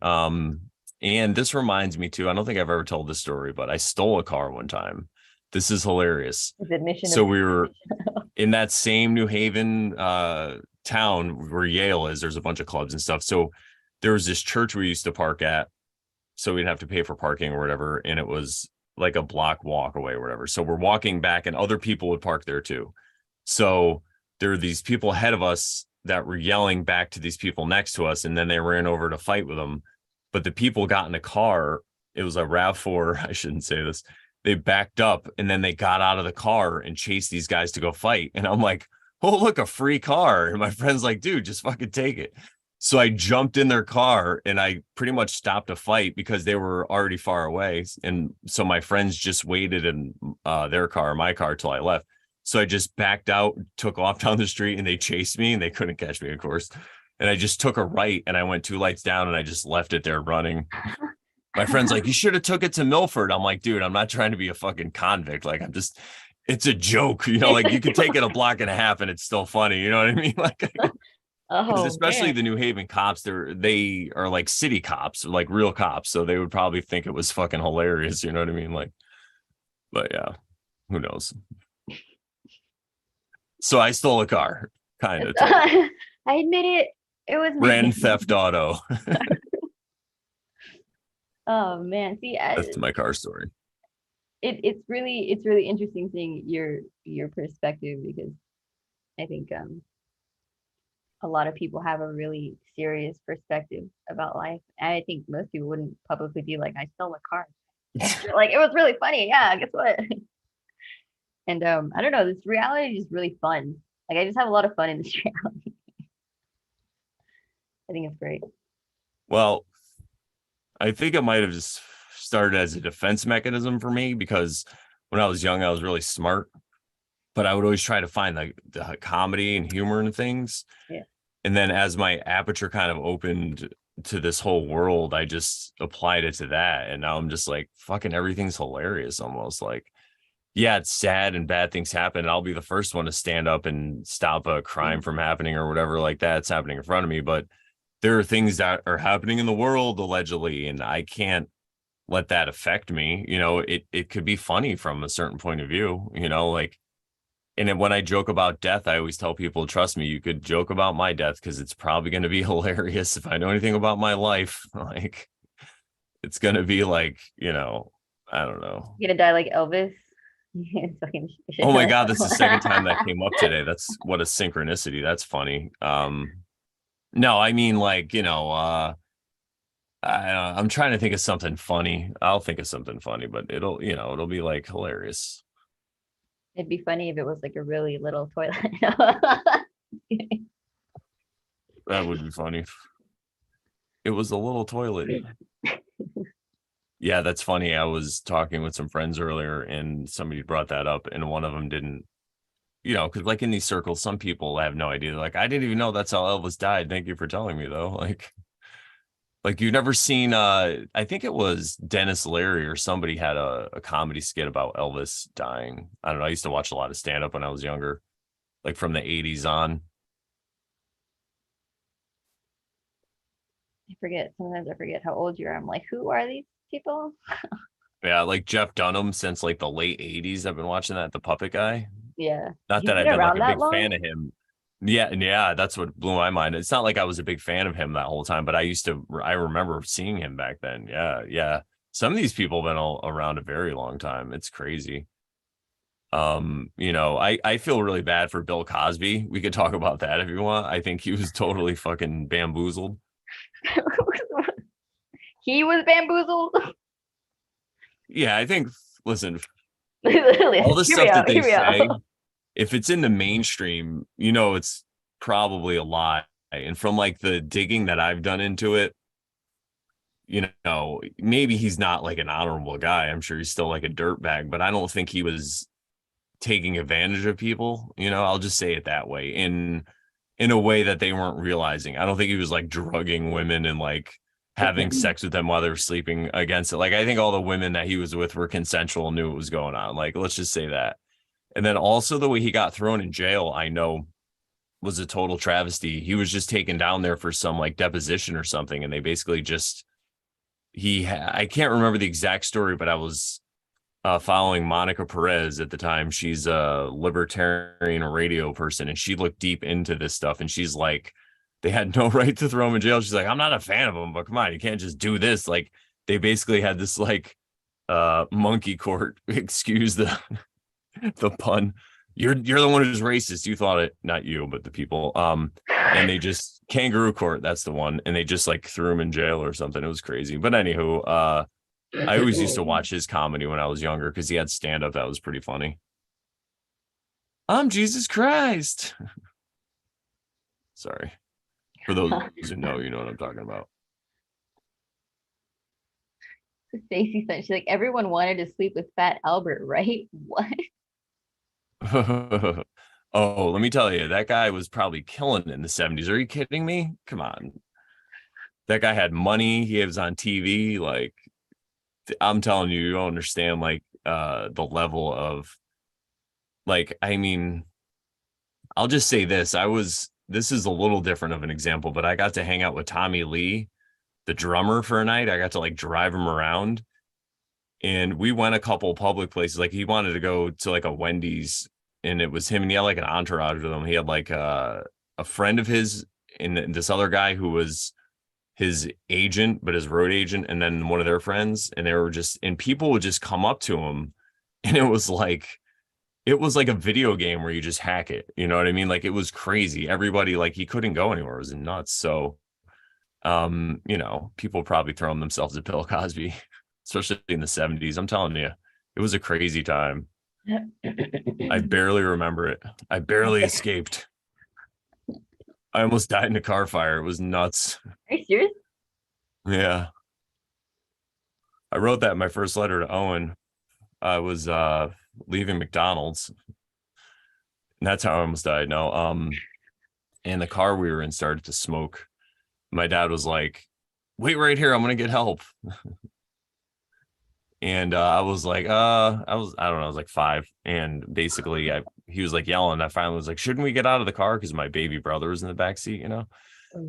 And this reminds me too, I don't think I've ever told this story, but I stole a car one time. This is hilarious. It's admission So of we were in that same New Haven town where Yale is. There's a bunch of clubs and stuff. So there was this church we used to park at. So we'd have to pay for parking or whatever. And it was like a block walk away or whatever. So we're walking back, and other people would park there too. So there were these people ahead of us that were yelling back to these people next to us. And then they ran over to fight with them. But the people got in a car. It was a RAV4. I shouldn't say this. They backed up, and then they got out of the car and chased these guys to go fight. And I'm like, "Oh, look, a free car." And my friend's like, "Dude, just fucking take it." So I jumped in their car, and I pretty much stopped a fight because they were already far away. And so my friends just waited in their car, my car, till I left. So I just backed out, took off down the street, and they chased me, and they couldn't catch me, of course. And I just took a right, and I went 2 lights down, and I just left it there running. My friend's like, "You should have took it to Milford." I'm like, "Dude, I'm not trying to be a fucking convict. Like, it's a joke, like you could take it a block and a half and it's still funny. You know what I mean?" Like, because Oh especially man. the New Haven cops, they are like city cops, like real cops. So they would probably think it was fucking hilarious. You know what I mean? Like, but yeah, who knows? So I stole a car, kind of, totally. I admit it. It was Grand me. Theft Auto. Oh man. See, That's my car story. it's really interesting seeing your perspective, because I think a lot of people have a really serious perspective about life. And I think most people wouldn't publicly be like, "I stole a car." Like, it was really funny. Yeah, guess what? And I don't know, this reality is really fun. Like, I just have a lot of fun in this reality. I think it's great. Well, I think it might have just started as a defense mechanism for me, because when I was young, I was really smart, but I would always try to find the comedy and humor in things. Yeah. And then as my aperture kind of opened to this whole world, I just applied it to that. And now I'm just like, fucking everything's hilarious almost. Like, yeah, it's sad and bad things happen, and I'll be the first one to stand up and stop a crime from happening or whatever like that's happening in front of me. But there are things that are happening in the world allegedly, and I can't let that affect me. It could be funny from a certain point of view, like. And then when I joke about death, I always tell people, trust me, you could joke about my death because it's probably going to be hilarious. If I know anything about my life, like, it's going to be like, I don't know. You're gonna die like Elvis. It's fucking shit. Oh my God, that's the second time that came up today. That's what a synchronicity. That's funny. No, I mean, like, I'm trying to think of something funny. I'll think of something funny, but it'll be like hilarious. It'd be funny if it was like a really little toilet. That would be funny. It was a little toilet. Yeah, that's funny. I was talking with some friends earlier, and somebody brought that up, and one of them didn't, because like in these circles, some people have no idea. They're like, "I didn't even know that's how Elvis died. Thank you for telling me, though." Like you've never seen I think it was Dennis Leary or somebody had a comedy skit about Elvis dying. I don't know. I used to watch a lot of stand-up when I was younger, like from the 80s on. I forget. Sometimes I forget how old you are. I'm like, who are these people? Yeah, like Jeff Dunham since like the late 80s. I've been watching that, the puppet guy. Yeah. Not He's that been I've been like around a that big long? fan of him. Yeah, and yeah, that's what blew my mind. It's not like I was a big fan of him that whole time, but I remember seeing him back then. Yeah, yeah. some of these people have been around a very long time. It's crazy. I feel really bad for Bill Cosby. We could talk about that if you want. I think he was totally fucking bamboozled. He was bamboozled. Yeah, I think, listen, all Literally, the hear me stuff that out. they Hear me say, out. if it's in the mainstream, it's probably a lie. And from like the digging that I've done into it, maybe he's not like an honorable guy. I'm sure he's still like a dirtbag, but I don't think he was taking advantage of people. I'll just say it that way. In a way that they weren't realizing. I don't think he was like drugging women and like having sex with them while they were sleeping against it. Like I think all the women that he was with were consensual, knew what was going on. Like let's just say that. And then also the way he got thrown in jail, I know was a total travesty. He was just taken down there for some like deposition or something, and they basically just I can't remember the exact story, but I was following Monica Perez at the time. She's a libertarian radio person, and she looked deep into this stuff. And she's like, they had no right to throw him in jail. She's like, I'm not a fan of him, but come on, you can't just do this. Like, they basically had this like monkey court, excuse the pun. You're the one who's racist. You thought it, not you, but the people. And they just kangaroo court. That's the one. And they just like threw him in jail or something. It was crazy. But anywho, I always used to watch his comedy when I was younger because he had stand up that was pretty funny. I'm Jesus Christ. Sorry. For those who know, you know what I'm talking about. Stacy said she's like everyone wanted to sleep with Fat Albert, right? What? Oh, let me tell you, that guy was probably killing it in the 70s. Are you kidding me? Come on. That guy had money. He was on TV. Like, I'm telling you, you don't understand like the level of like, I mean, I'll just say this is a little different of an example, but I got to hang out with Tommy Lee, the drummer, for a night. I got to like drive him around, and we went a couple public places. Like he wanted to go to like a Wendy's, and it was him, and he had like an entourage with him. He had like a friend of his and this other guy who was his agent, but his road agent, and then one of their friends. And they were just, and people would just come up to him, and it was like a video game where you just hack it. You know what I mean? Like it was crazy. Everybody, like, he couldn't go anywhere. It was nuts. So people probably throwing themselves at Bill Cosby, especially in the 70s. I'm telling you, it was a crazy time. I barely remember it. I barely escaped. I almost died in a car fire. It was nuts. Are you serious? Yeah. I wrote that in my first letter to Owen. I was leaving McDonald's, and that's how I almost died. No, and the car we were in started to smoke. My dad was like, "Wait right here, I'm gonna get help." And I was like, I don't know, I was like 5, and basically, he was like yelling. I finally was like, "Shouldn't we get out of the car?" Because my baby brother was in the back seat, you know.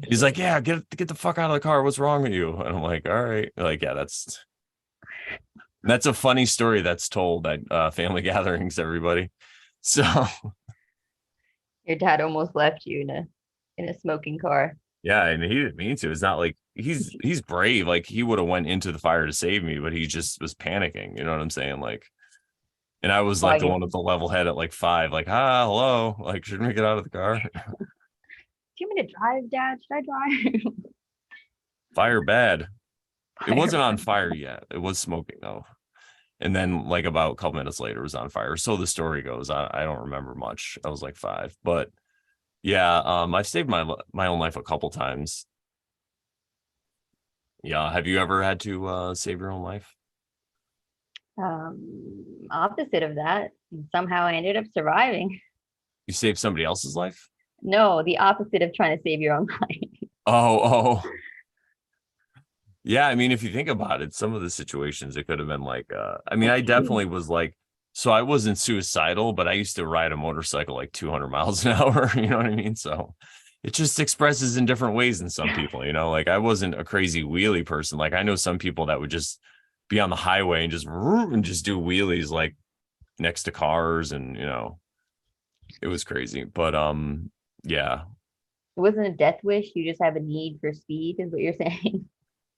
He's like, "Yeah, get the fuck out of the car. What's wrong with you?" And I'm like, "All right." Like, yeah, that's a funny story that's told at family gatherings, everybody. So Your dad almost left you in a smoking car. yeah, and he didn't mean to. It's not like he's brave. Like he would have went into the fire to save me, but he just was panicking. You know what I'm saying? Like, and I was like Why? the Do one with the level head at like 5, like, hello, like, shouldn't we get out of the car? you want me to drive, Dad? Should I drive? Fire bad. It Fire. wasn't on fire yet. It was smoking though. And then like about a couple minutes later it was on fire. So the story goes. I don't remember much. I was like 5. But yeah, I've saved my own life a couple times. Yeah. Have you ever had to save your own life? Opposite of that. Somehow I ended up surviving. You saved somebody else's life? No, the opposite of trying to save your own life. Oh, oh. Yeah, I mean, if you think about it, some of the situations it could have been like I mean, I definitely was like, so I wasn't suicidal, but I used to ride a motorcycle like 200 miles an hour, you know what I mean? So it just expresses in different ways than some people, like I wasn't a crazy wheelie person. Like I know some people that would just be on the highway and just do wheelies like next to cars, and it was crazy. But yeah. It wasn't a death wish. You just have a need for speed, is what you're saying.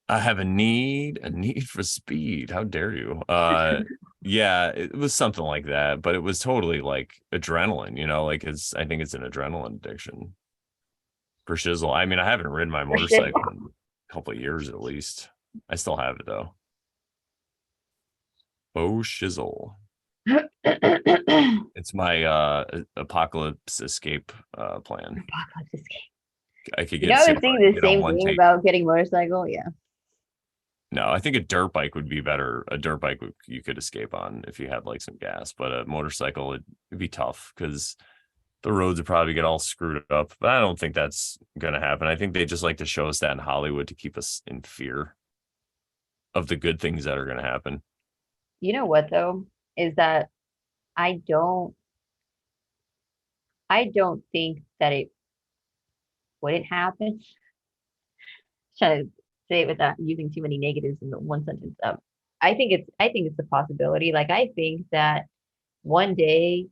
I have a need for speed. How dare you? Yeah, it was something like that, but it was totally like adrenaline, like I think it's an adrenaline addiction for shizzle. I mean, I haven't ridden my For shit. motorcycle in a couple of years at least. I still have it though. Oh shizzle. It's my apocalypse escape plan. Apocalypse escape. I could You get know, I was super thinking the get on same one thing take. about getting motorcycle. Yeah. No, I think a dirt bike would be better. A dirt bike you could escape on if you had like some gas, but a motorcycle it'd be tough because the roads would probably get all screwed up. But I don't think that's gonna happen. I think they just like to show us that in Hollywood to keep us in fear of the good things that are gonna happen. You know what though? Is that I don't I don't think that it wouldn't happen. Trying to say it without using too many negatives in the one sentence. I think it's a possibility. Like I think that one day,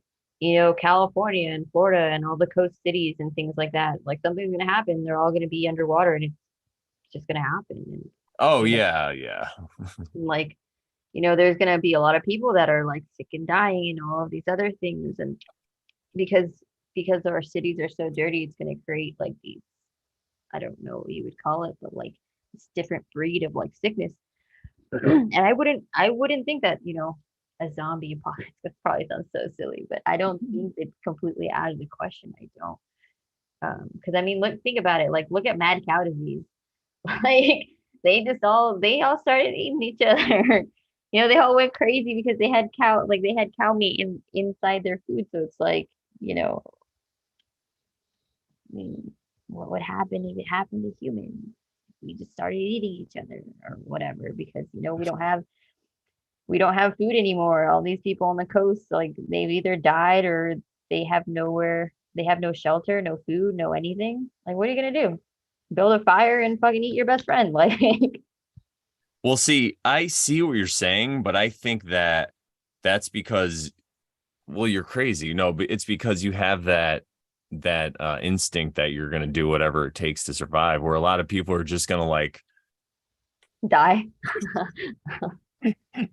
California and Florida and all the coast cities and things like that, like something's gonna happen. They're all gonna be underwater and it's just gonna happen. And Oh you know, yeah, yeah. like, there's gonna be a lot of people that are like sick and dying and all of these other things. And because because our cities are so dirty, it's gonna create like these, I don't know what you would call it, but like this different breed of like sickness. And I wouldn't think that, a zombie apocalypse, that probably sounds so silly, but I don't think it's completely out of the question. I don't. Because I mean, think about it. Like, look at mad cow disease. Like, they all started eating each other. They all went crazy because they had cow meat inside their food. So it's like, you know, I mean, what would happen if it happened to humans? We just started eating each other or whatever because we don't have food anymore. All these people on the coast, like they've either died or they have no shelter, no food, no anything. Like, what are you gonna do? Build a fire and fucking eat your best friend? Like, Well, see, I see what you're saying, but I think that that's because, well, you're crazy. No, but it's because you have that instinct that you're gonna do whatever it takes to survive. Where a lot of people are just gonna like, die.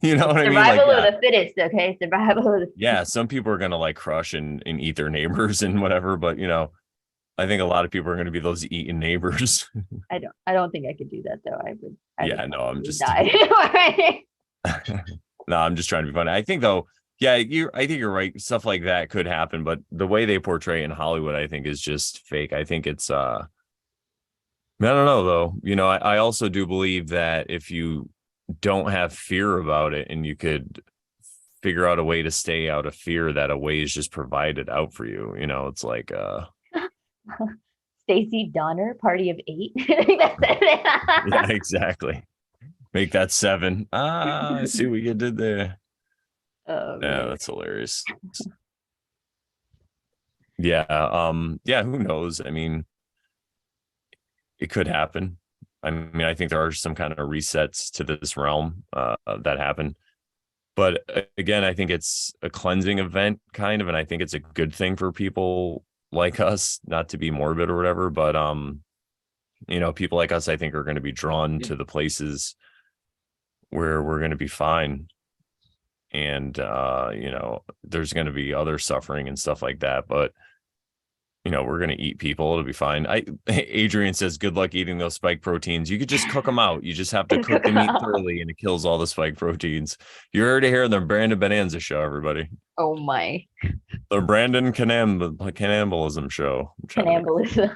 you know what I mean? Like, Survival of yeah, the fittest, okay? Survival of the yeah. Some people are gonna like crush and eat their neighbors and whatever, but I think a lot of people are gonna be those eating neighbors. I don't think I could do that though. I would Yeah, no, I'm probably just die. no, I'm just trying to be funny. I think though, yeah, I think you're right. Stuff like that could happen, but the way they portray it in Hollywood, I think is just fake. I think it's I don't know though. I also do believe that if you don't have fear about it and you could figure out a way to stay out of fear, that a way is just provided out for you. It's like Stacy Donner, Party of Eight. That's yeah, it. exactly. Make that seven. I see what you did there. Oh Yeah, man. that's hilarious. Yeah, yeah, who knows? I mean, it could happen. I mean, I think there are some kind of resets to this realm that happen. But again, I think it's a cleansing event, kind of, and I think it's a good thing for people like us, not to be morbid or whatever. But people like us, I think, are going to be drawn to the places where we're going to be fine, and there's going to be other suffering and stuff like that. But we're gonna eat people. It'll be fine. Adrian says, "Good luck eating those spike proteins. You could just cook them out. You just have to cook the meat thoroughly, and it kills all the spike proteins." You heard it here on the Brandon Bonanza show, everybody. Oh my. The Brandon Cannibalism show. I'm trying to make. Cannibalism.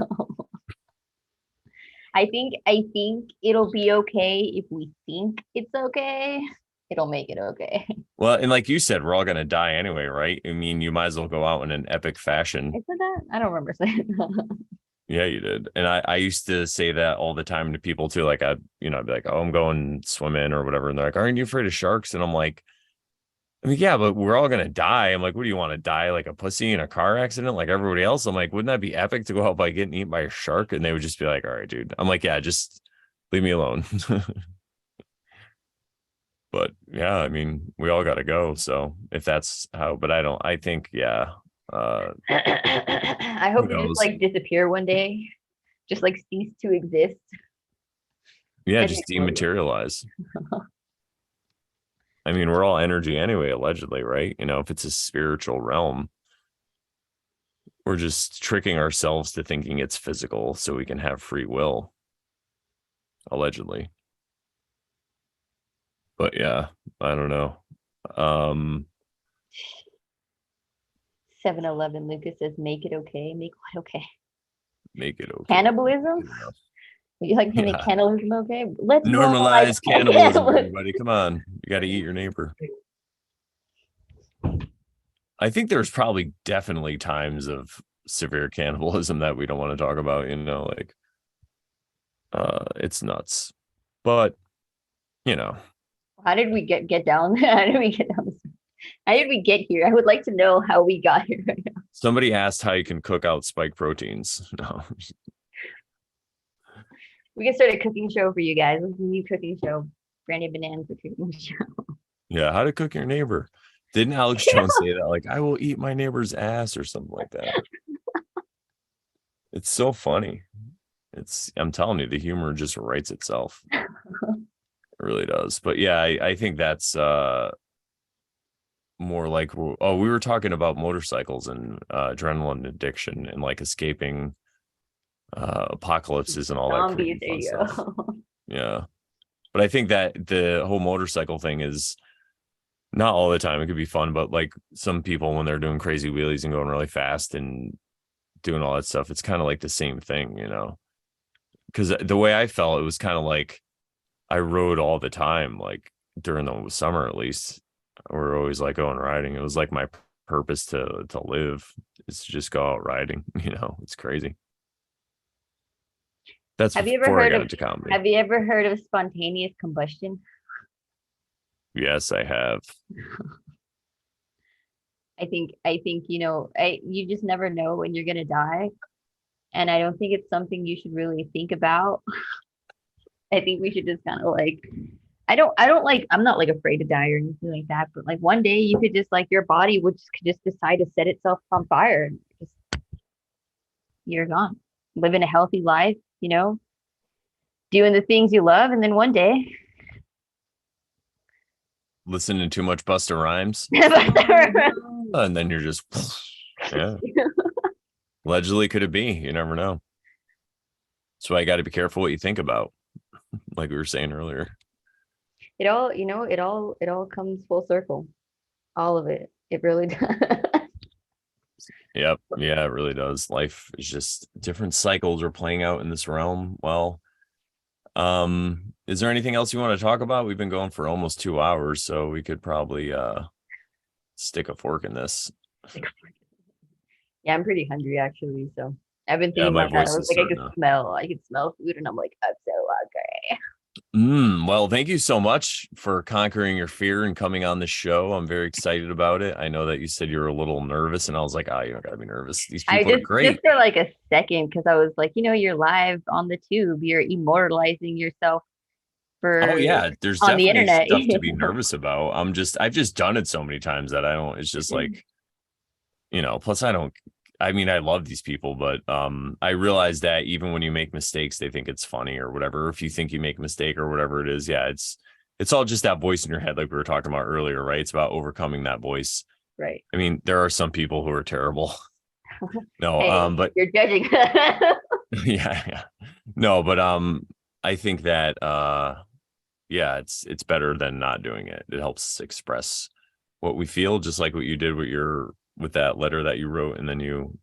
I think it'll be okay if we think it's okay. It'll make it okay. Well, and like you said, we're all gonna die anyway, right? I mean, you might as well go out in an epic fashion. I said that? I don't remember saying that. Yeah, you did. And I used to say that all the time to people too. Like I'd be like, "Oh, I'm going swimming or whatever," and they're like, "Aren't you afraid of sharks?" And I'm like, I mean, yeah, but we're all gonna die. I'm like, what do you want to die like a pussy in a car accident like everybody else? I'm like, wouldn't that be epic to go out by getting eaten by a shark? And they would just be like, all right, dude. I'm like, yeah, just leave me alone. But yeah, I mean, we all gotta go. So if that's how, but I think, yeah. I Who hope you just knows? like disappear one day, just like cease to exist. Yeah, That'd just be hilarious. dematerialize. I mean, we're all energy anyway, allegedly, right? You know, if it's a spiritual realm, we're just tricking ourselves to thinking it's physical so we can have free will, allegedly. But yeah, I don't know. Um, 7-Eleven. Lucas says, make it okay. Make what okay? make it okay. Cannibalism? Good enough. Would you like to make Yeah. cannibalism okay? Let's normalize Normalize cannibalism, cannibalism. everybody. Come on. You got to eat your neighbor. I think there's probably definitely times of severe cannibalism that we don't want to talk about, you know, like it's nuts. But, you know, How did we get down? How did we get down this? How did we get here? I would like to know how we got here right now. somebody asked how you can cook out spike proteins. No. We can start a cooking show for you guys. This is a new cooking show. Brandy Bonanza cooking show. Yeah, how to cook your neighbor. Didn't Alex Jones say that? Like, I will eat my neighbor's ass or something like that. It's so funny. I'm telling you, the humor just writes itself. It really does. But yeah, I think that's more like, oh, we were talking about motorcycles and adrenaline addiction and like escaping apocalypses and all that Zombies, crazy there fun you stuff. go. Yeah. But I think that the whole motorcycle thing is not all the time. It could be fun, but like some people when they're doing crazy wheelies and going really fast and doing all that stuff, it's kind of like the same thing, you know. Because the way I felt, it was kind of like I rode all the time, like during the summer at least. We're always like going riding. It was like my purpose to live is to just go out riding. You know, it's crazy. That's Have you ever before I heard got of into comedy. have you ever heard of spontaneous combustion? Yes, I have. I think you just never know when you're gonna die. And I don't think it's something you should really think about. I think we should just kind of like I don't like I'm not like afraid to die or anything like that, but like one day you could just like your body would just could just decide to set itself on fire and just you're gone. Living a healthy life, doing the things you love, and then one day Listening to too much Busta Rhymes, and then you're just, yeah. Allegedly, could it be? You never know. That's why you got to be careful what you think about, like we were saying earlier. it all comes full circle. All of it. It really does. Yep. Yeah, it really does. Life is just different cycles are playing out in this realm. Well, is there anything else you want to talk about? We've been going for almost 2 hours, so we could probably stick a fork in this. Yeah, I'm pretty hungry actually. So I've been Yeah, thinking my about that. I voice was is like, starting to. I could smell food, and I'm like, I'm so hungry. Well, thank you so much for conquering your fear and coming on the show. I'm very excited about it. I know that you said you were a little nervous, and I was like, oh, you don't got to be nervous. These I people are just great. for like a second because I was like, you're live on the tube. You're immortalizing yourself Oh for yeah, there's on the definitely internet. stuff to be nervous about. I've just done it so many times that I don't, it's just like, plus I mean, I love these people, but I realize that even when you make mistakes, they think it's funny or whatever. If you think you make a mistake or whatever it is, yeah, it's all just that voice in your head, like we were talking about earlier, right? It's about overcoming that voice. Right. I mean, there are some people who are terrible. No, Hey, but you're judging. yeah, yeah. No, but I think that yeah, it's better than not doing it. It helps us express what we feel, just like what you did with that letter that you wrote, and then you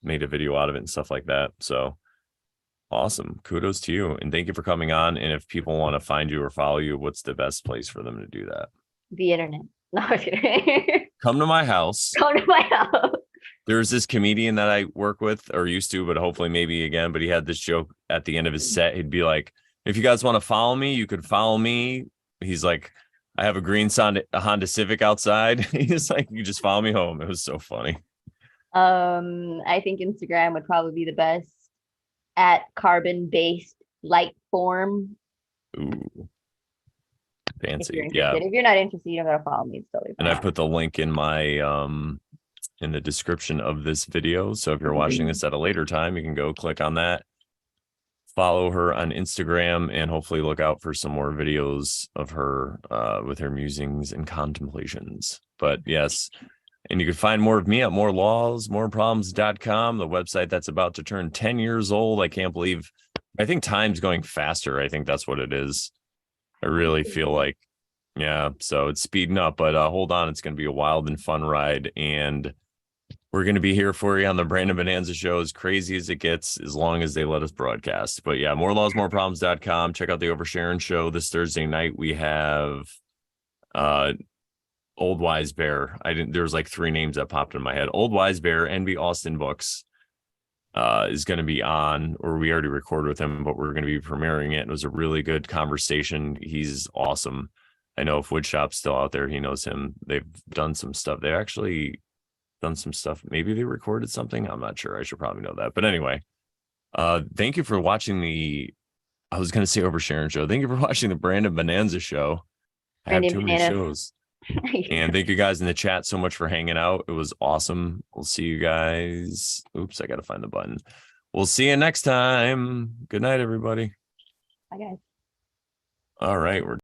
made a video out of it and stuff like that. So awesome. Kudos to you. And thank you for coming on. And if people want to find you or follow you, what's the best place for them to do that? The internet. No, I'm kidding. Come to my house. Come to my house. There's this comedian that I work with or used to, but hopefully maybe again, but he had this joke at the end of his set. He'd be like, if you guys want to follow me, you could follow me. He's like, I have a Honda Civic outside. He's like, you just follow me home. It was so funny. I think Instagram would probably be the best at carbon-based light form. Ooh, If you're fancy. Yeah. interested. If you're not interested, you don't gotta follow me. It's totally And I fine. put the link in my in the description of this video. So if you're watching this at a later time, you can go click on that. follow her on Instagram and hopefully look out for some more videos of her with her musings and contemplations. But yes, and you can find more of me at morelawsmoreproblems.com, the website that's about to turn 10 years old. I can't believe, I think time's going faster. I think that's what it is. I really feel like, yeah, so it's speeding up, but hold on. It's going to be a wild and fun ride. And we're going to be here for you on the Brandon Bonanza show, as crazy as it gets, as long as they let us broadcast. But yeah, morelawsmoreproblems.com. Check out the Oversharing show this Thursday night. We have Old Wise Bear. There's like three names that popped in my head. Old Wise Bear, NB Austin Books is going to be on, or we already recorded with him, but we're going to be premiering it. It was a really good conversation. He's awesome. I know if Woodshop's still out there, he knows him. They've done some stuff. They actually done some stuff. Maybe they recorded something. I'm not sure. I should probably know that. But anyway, thank you for watching I was going to say Oversharing show. Thank you for watching the Brandon Bonanza show. I have Brandon too many Bananas. shows. And thank you guys in the chat so much for hanging out. It was awesome. We'll see you guys. Oops, I got to find the button. We'll see you next time. Good night, everybody. Bye, guys. All right. We're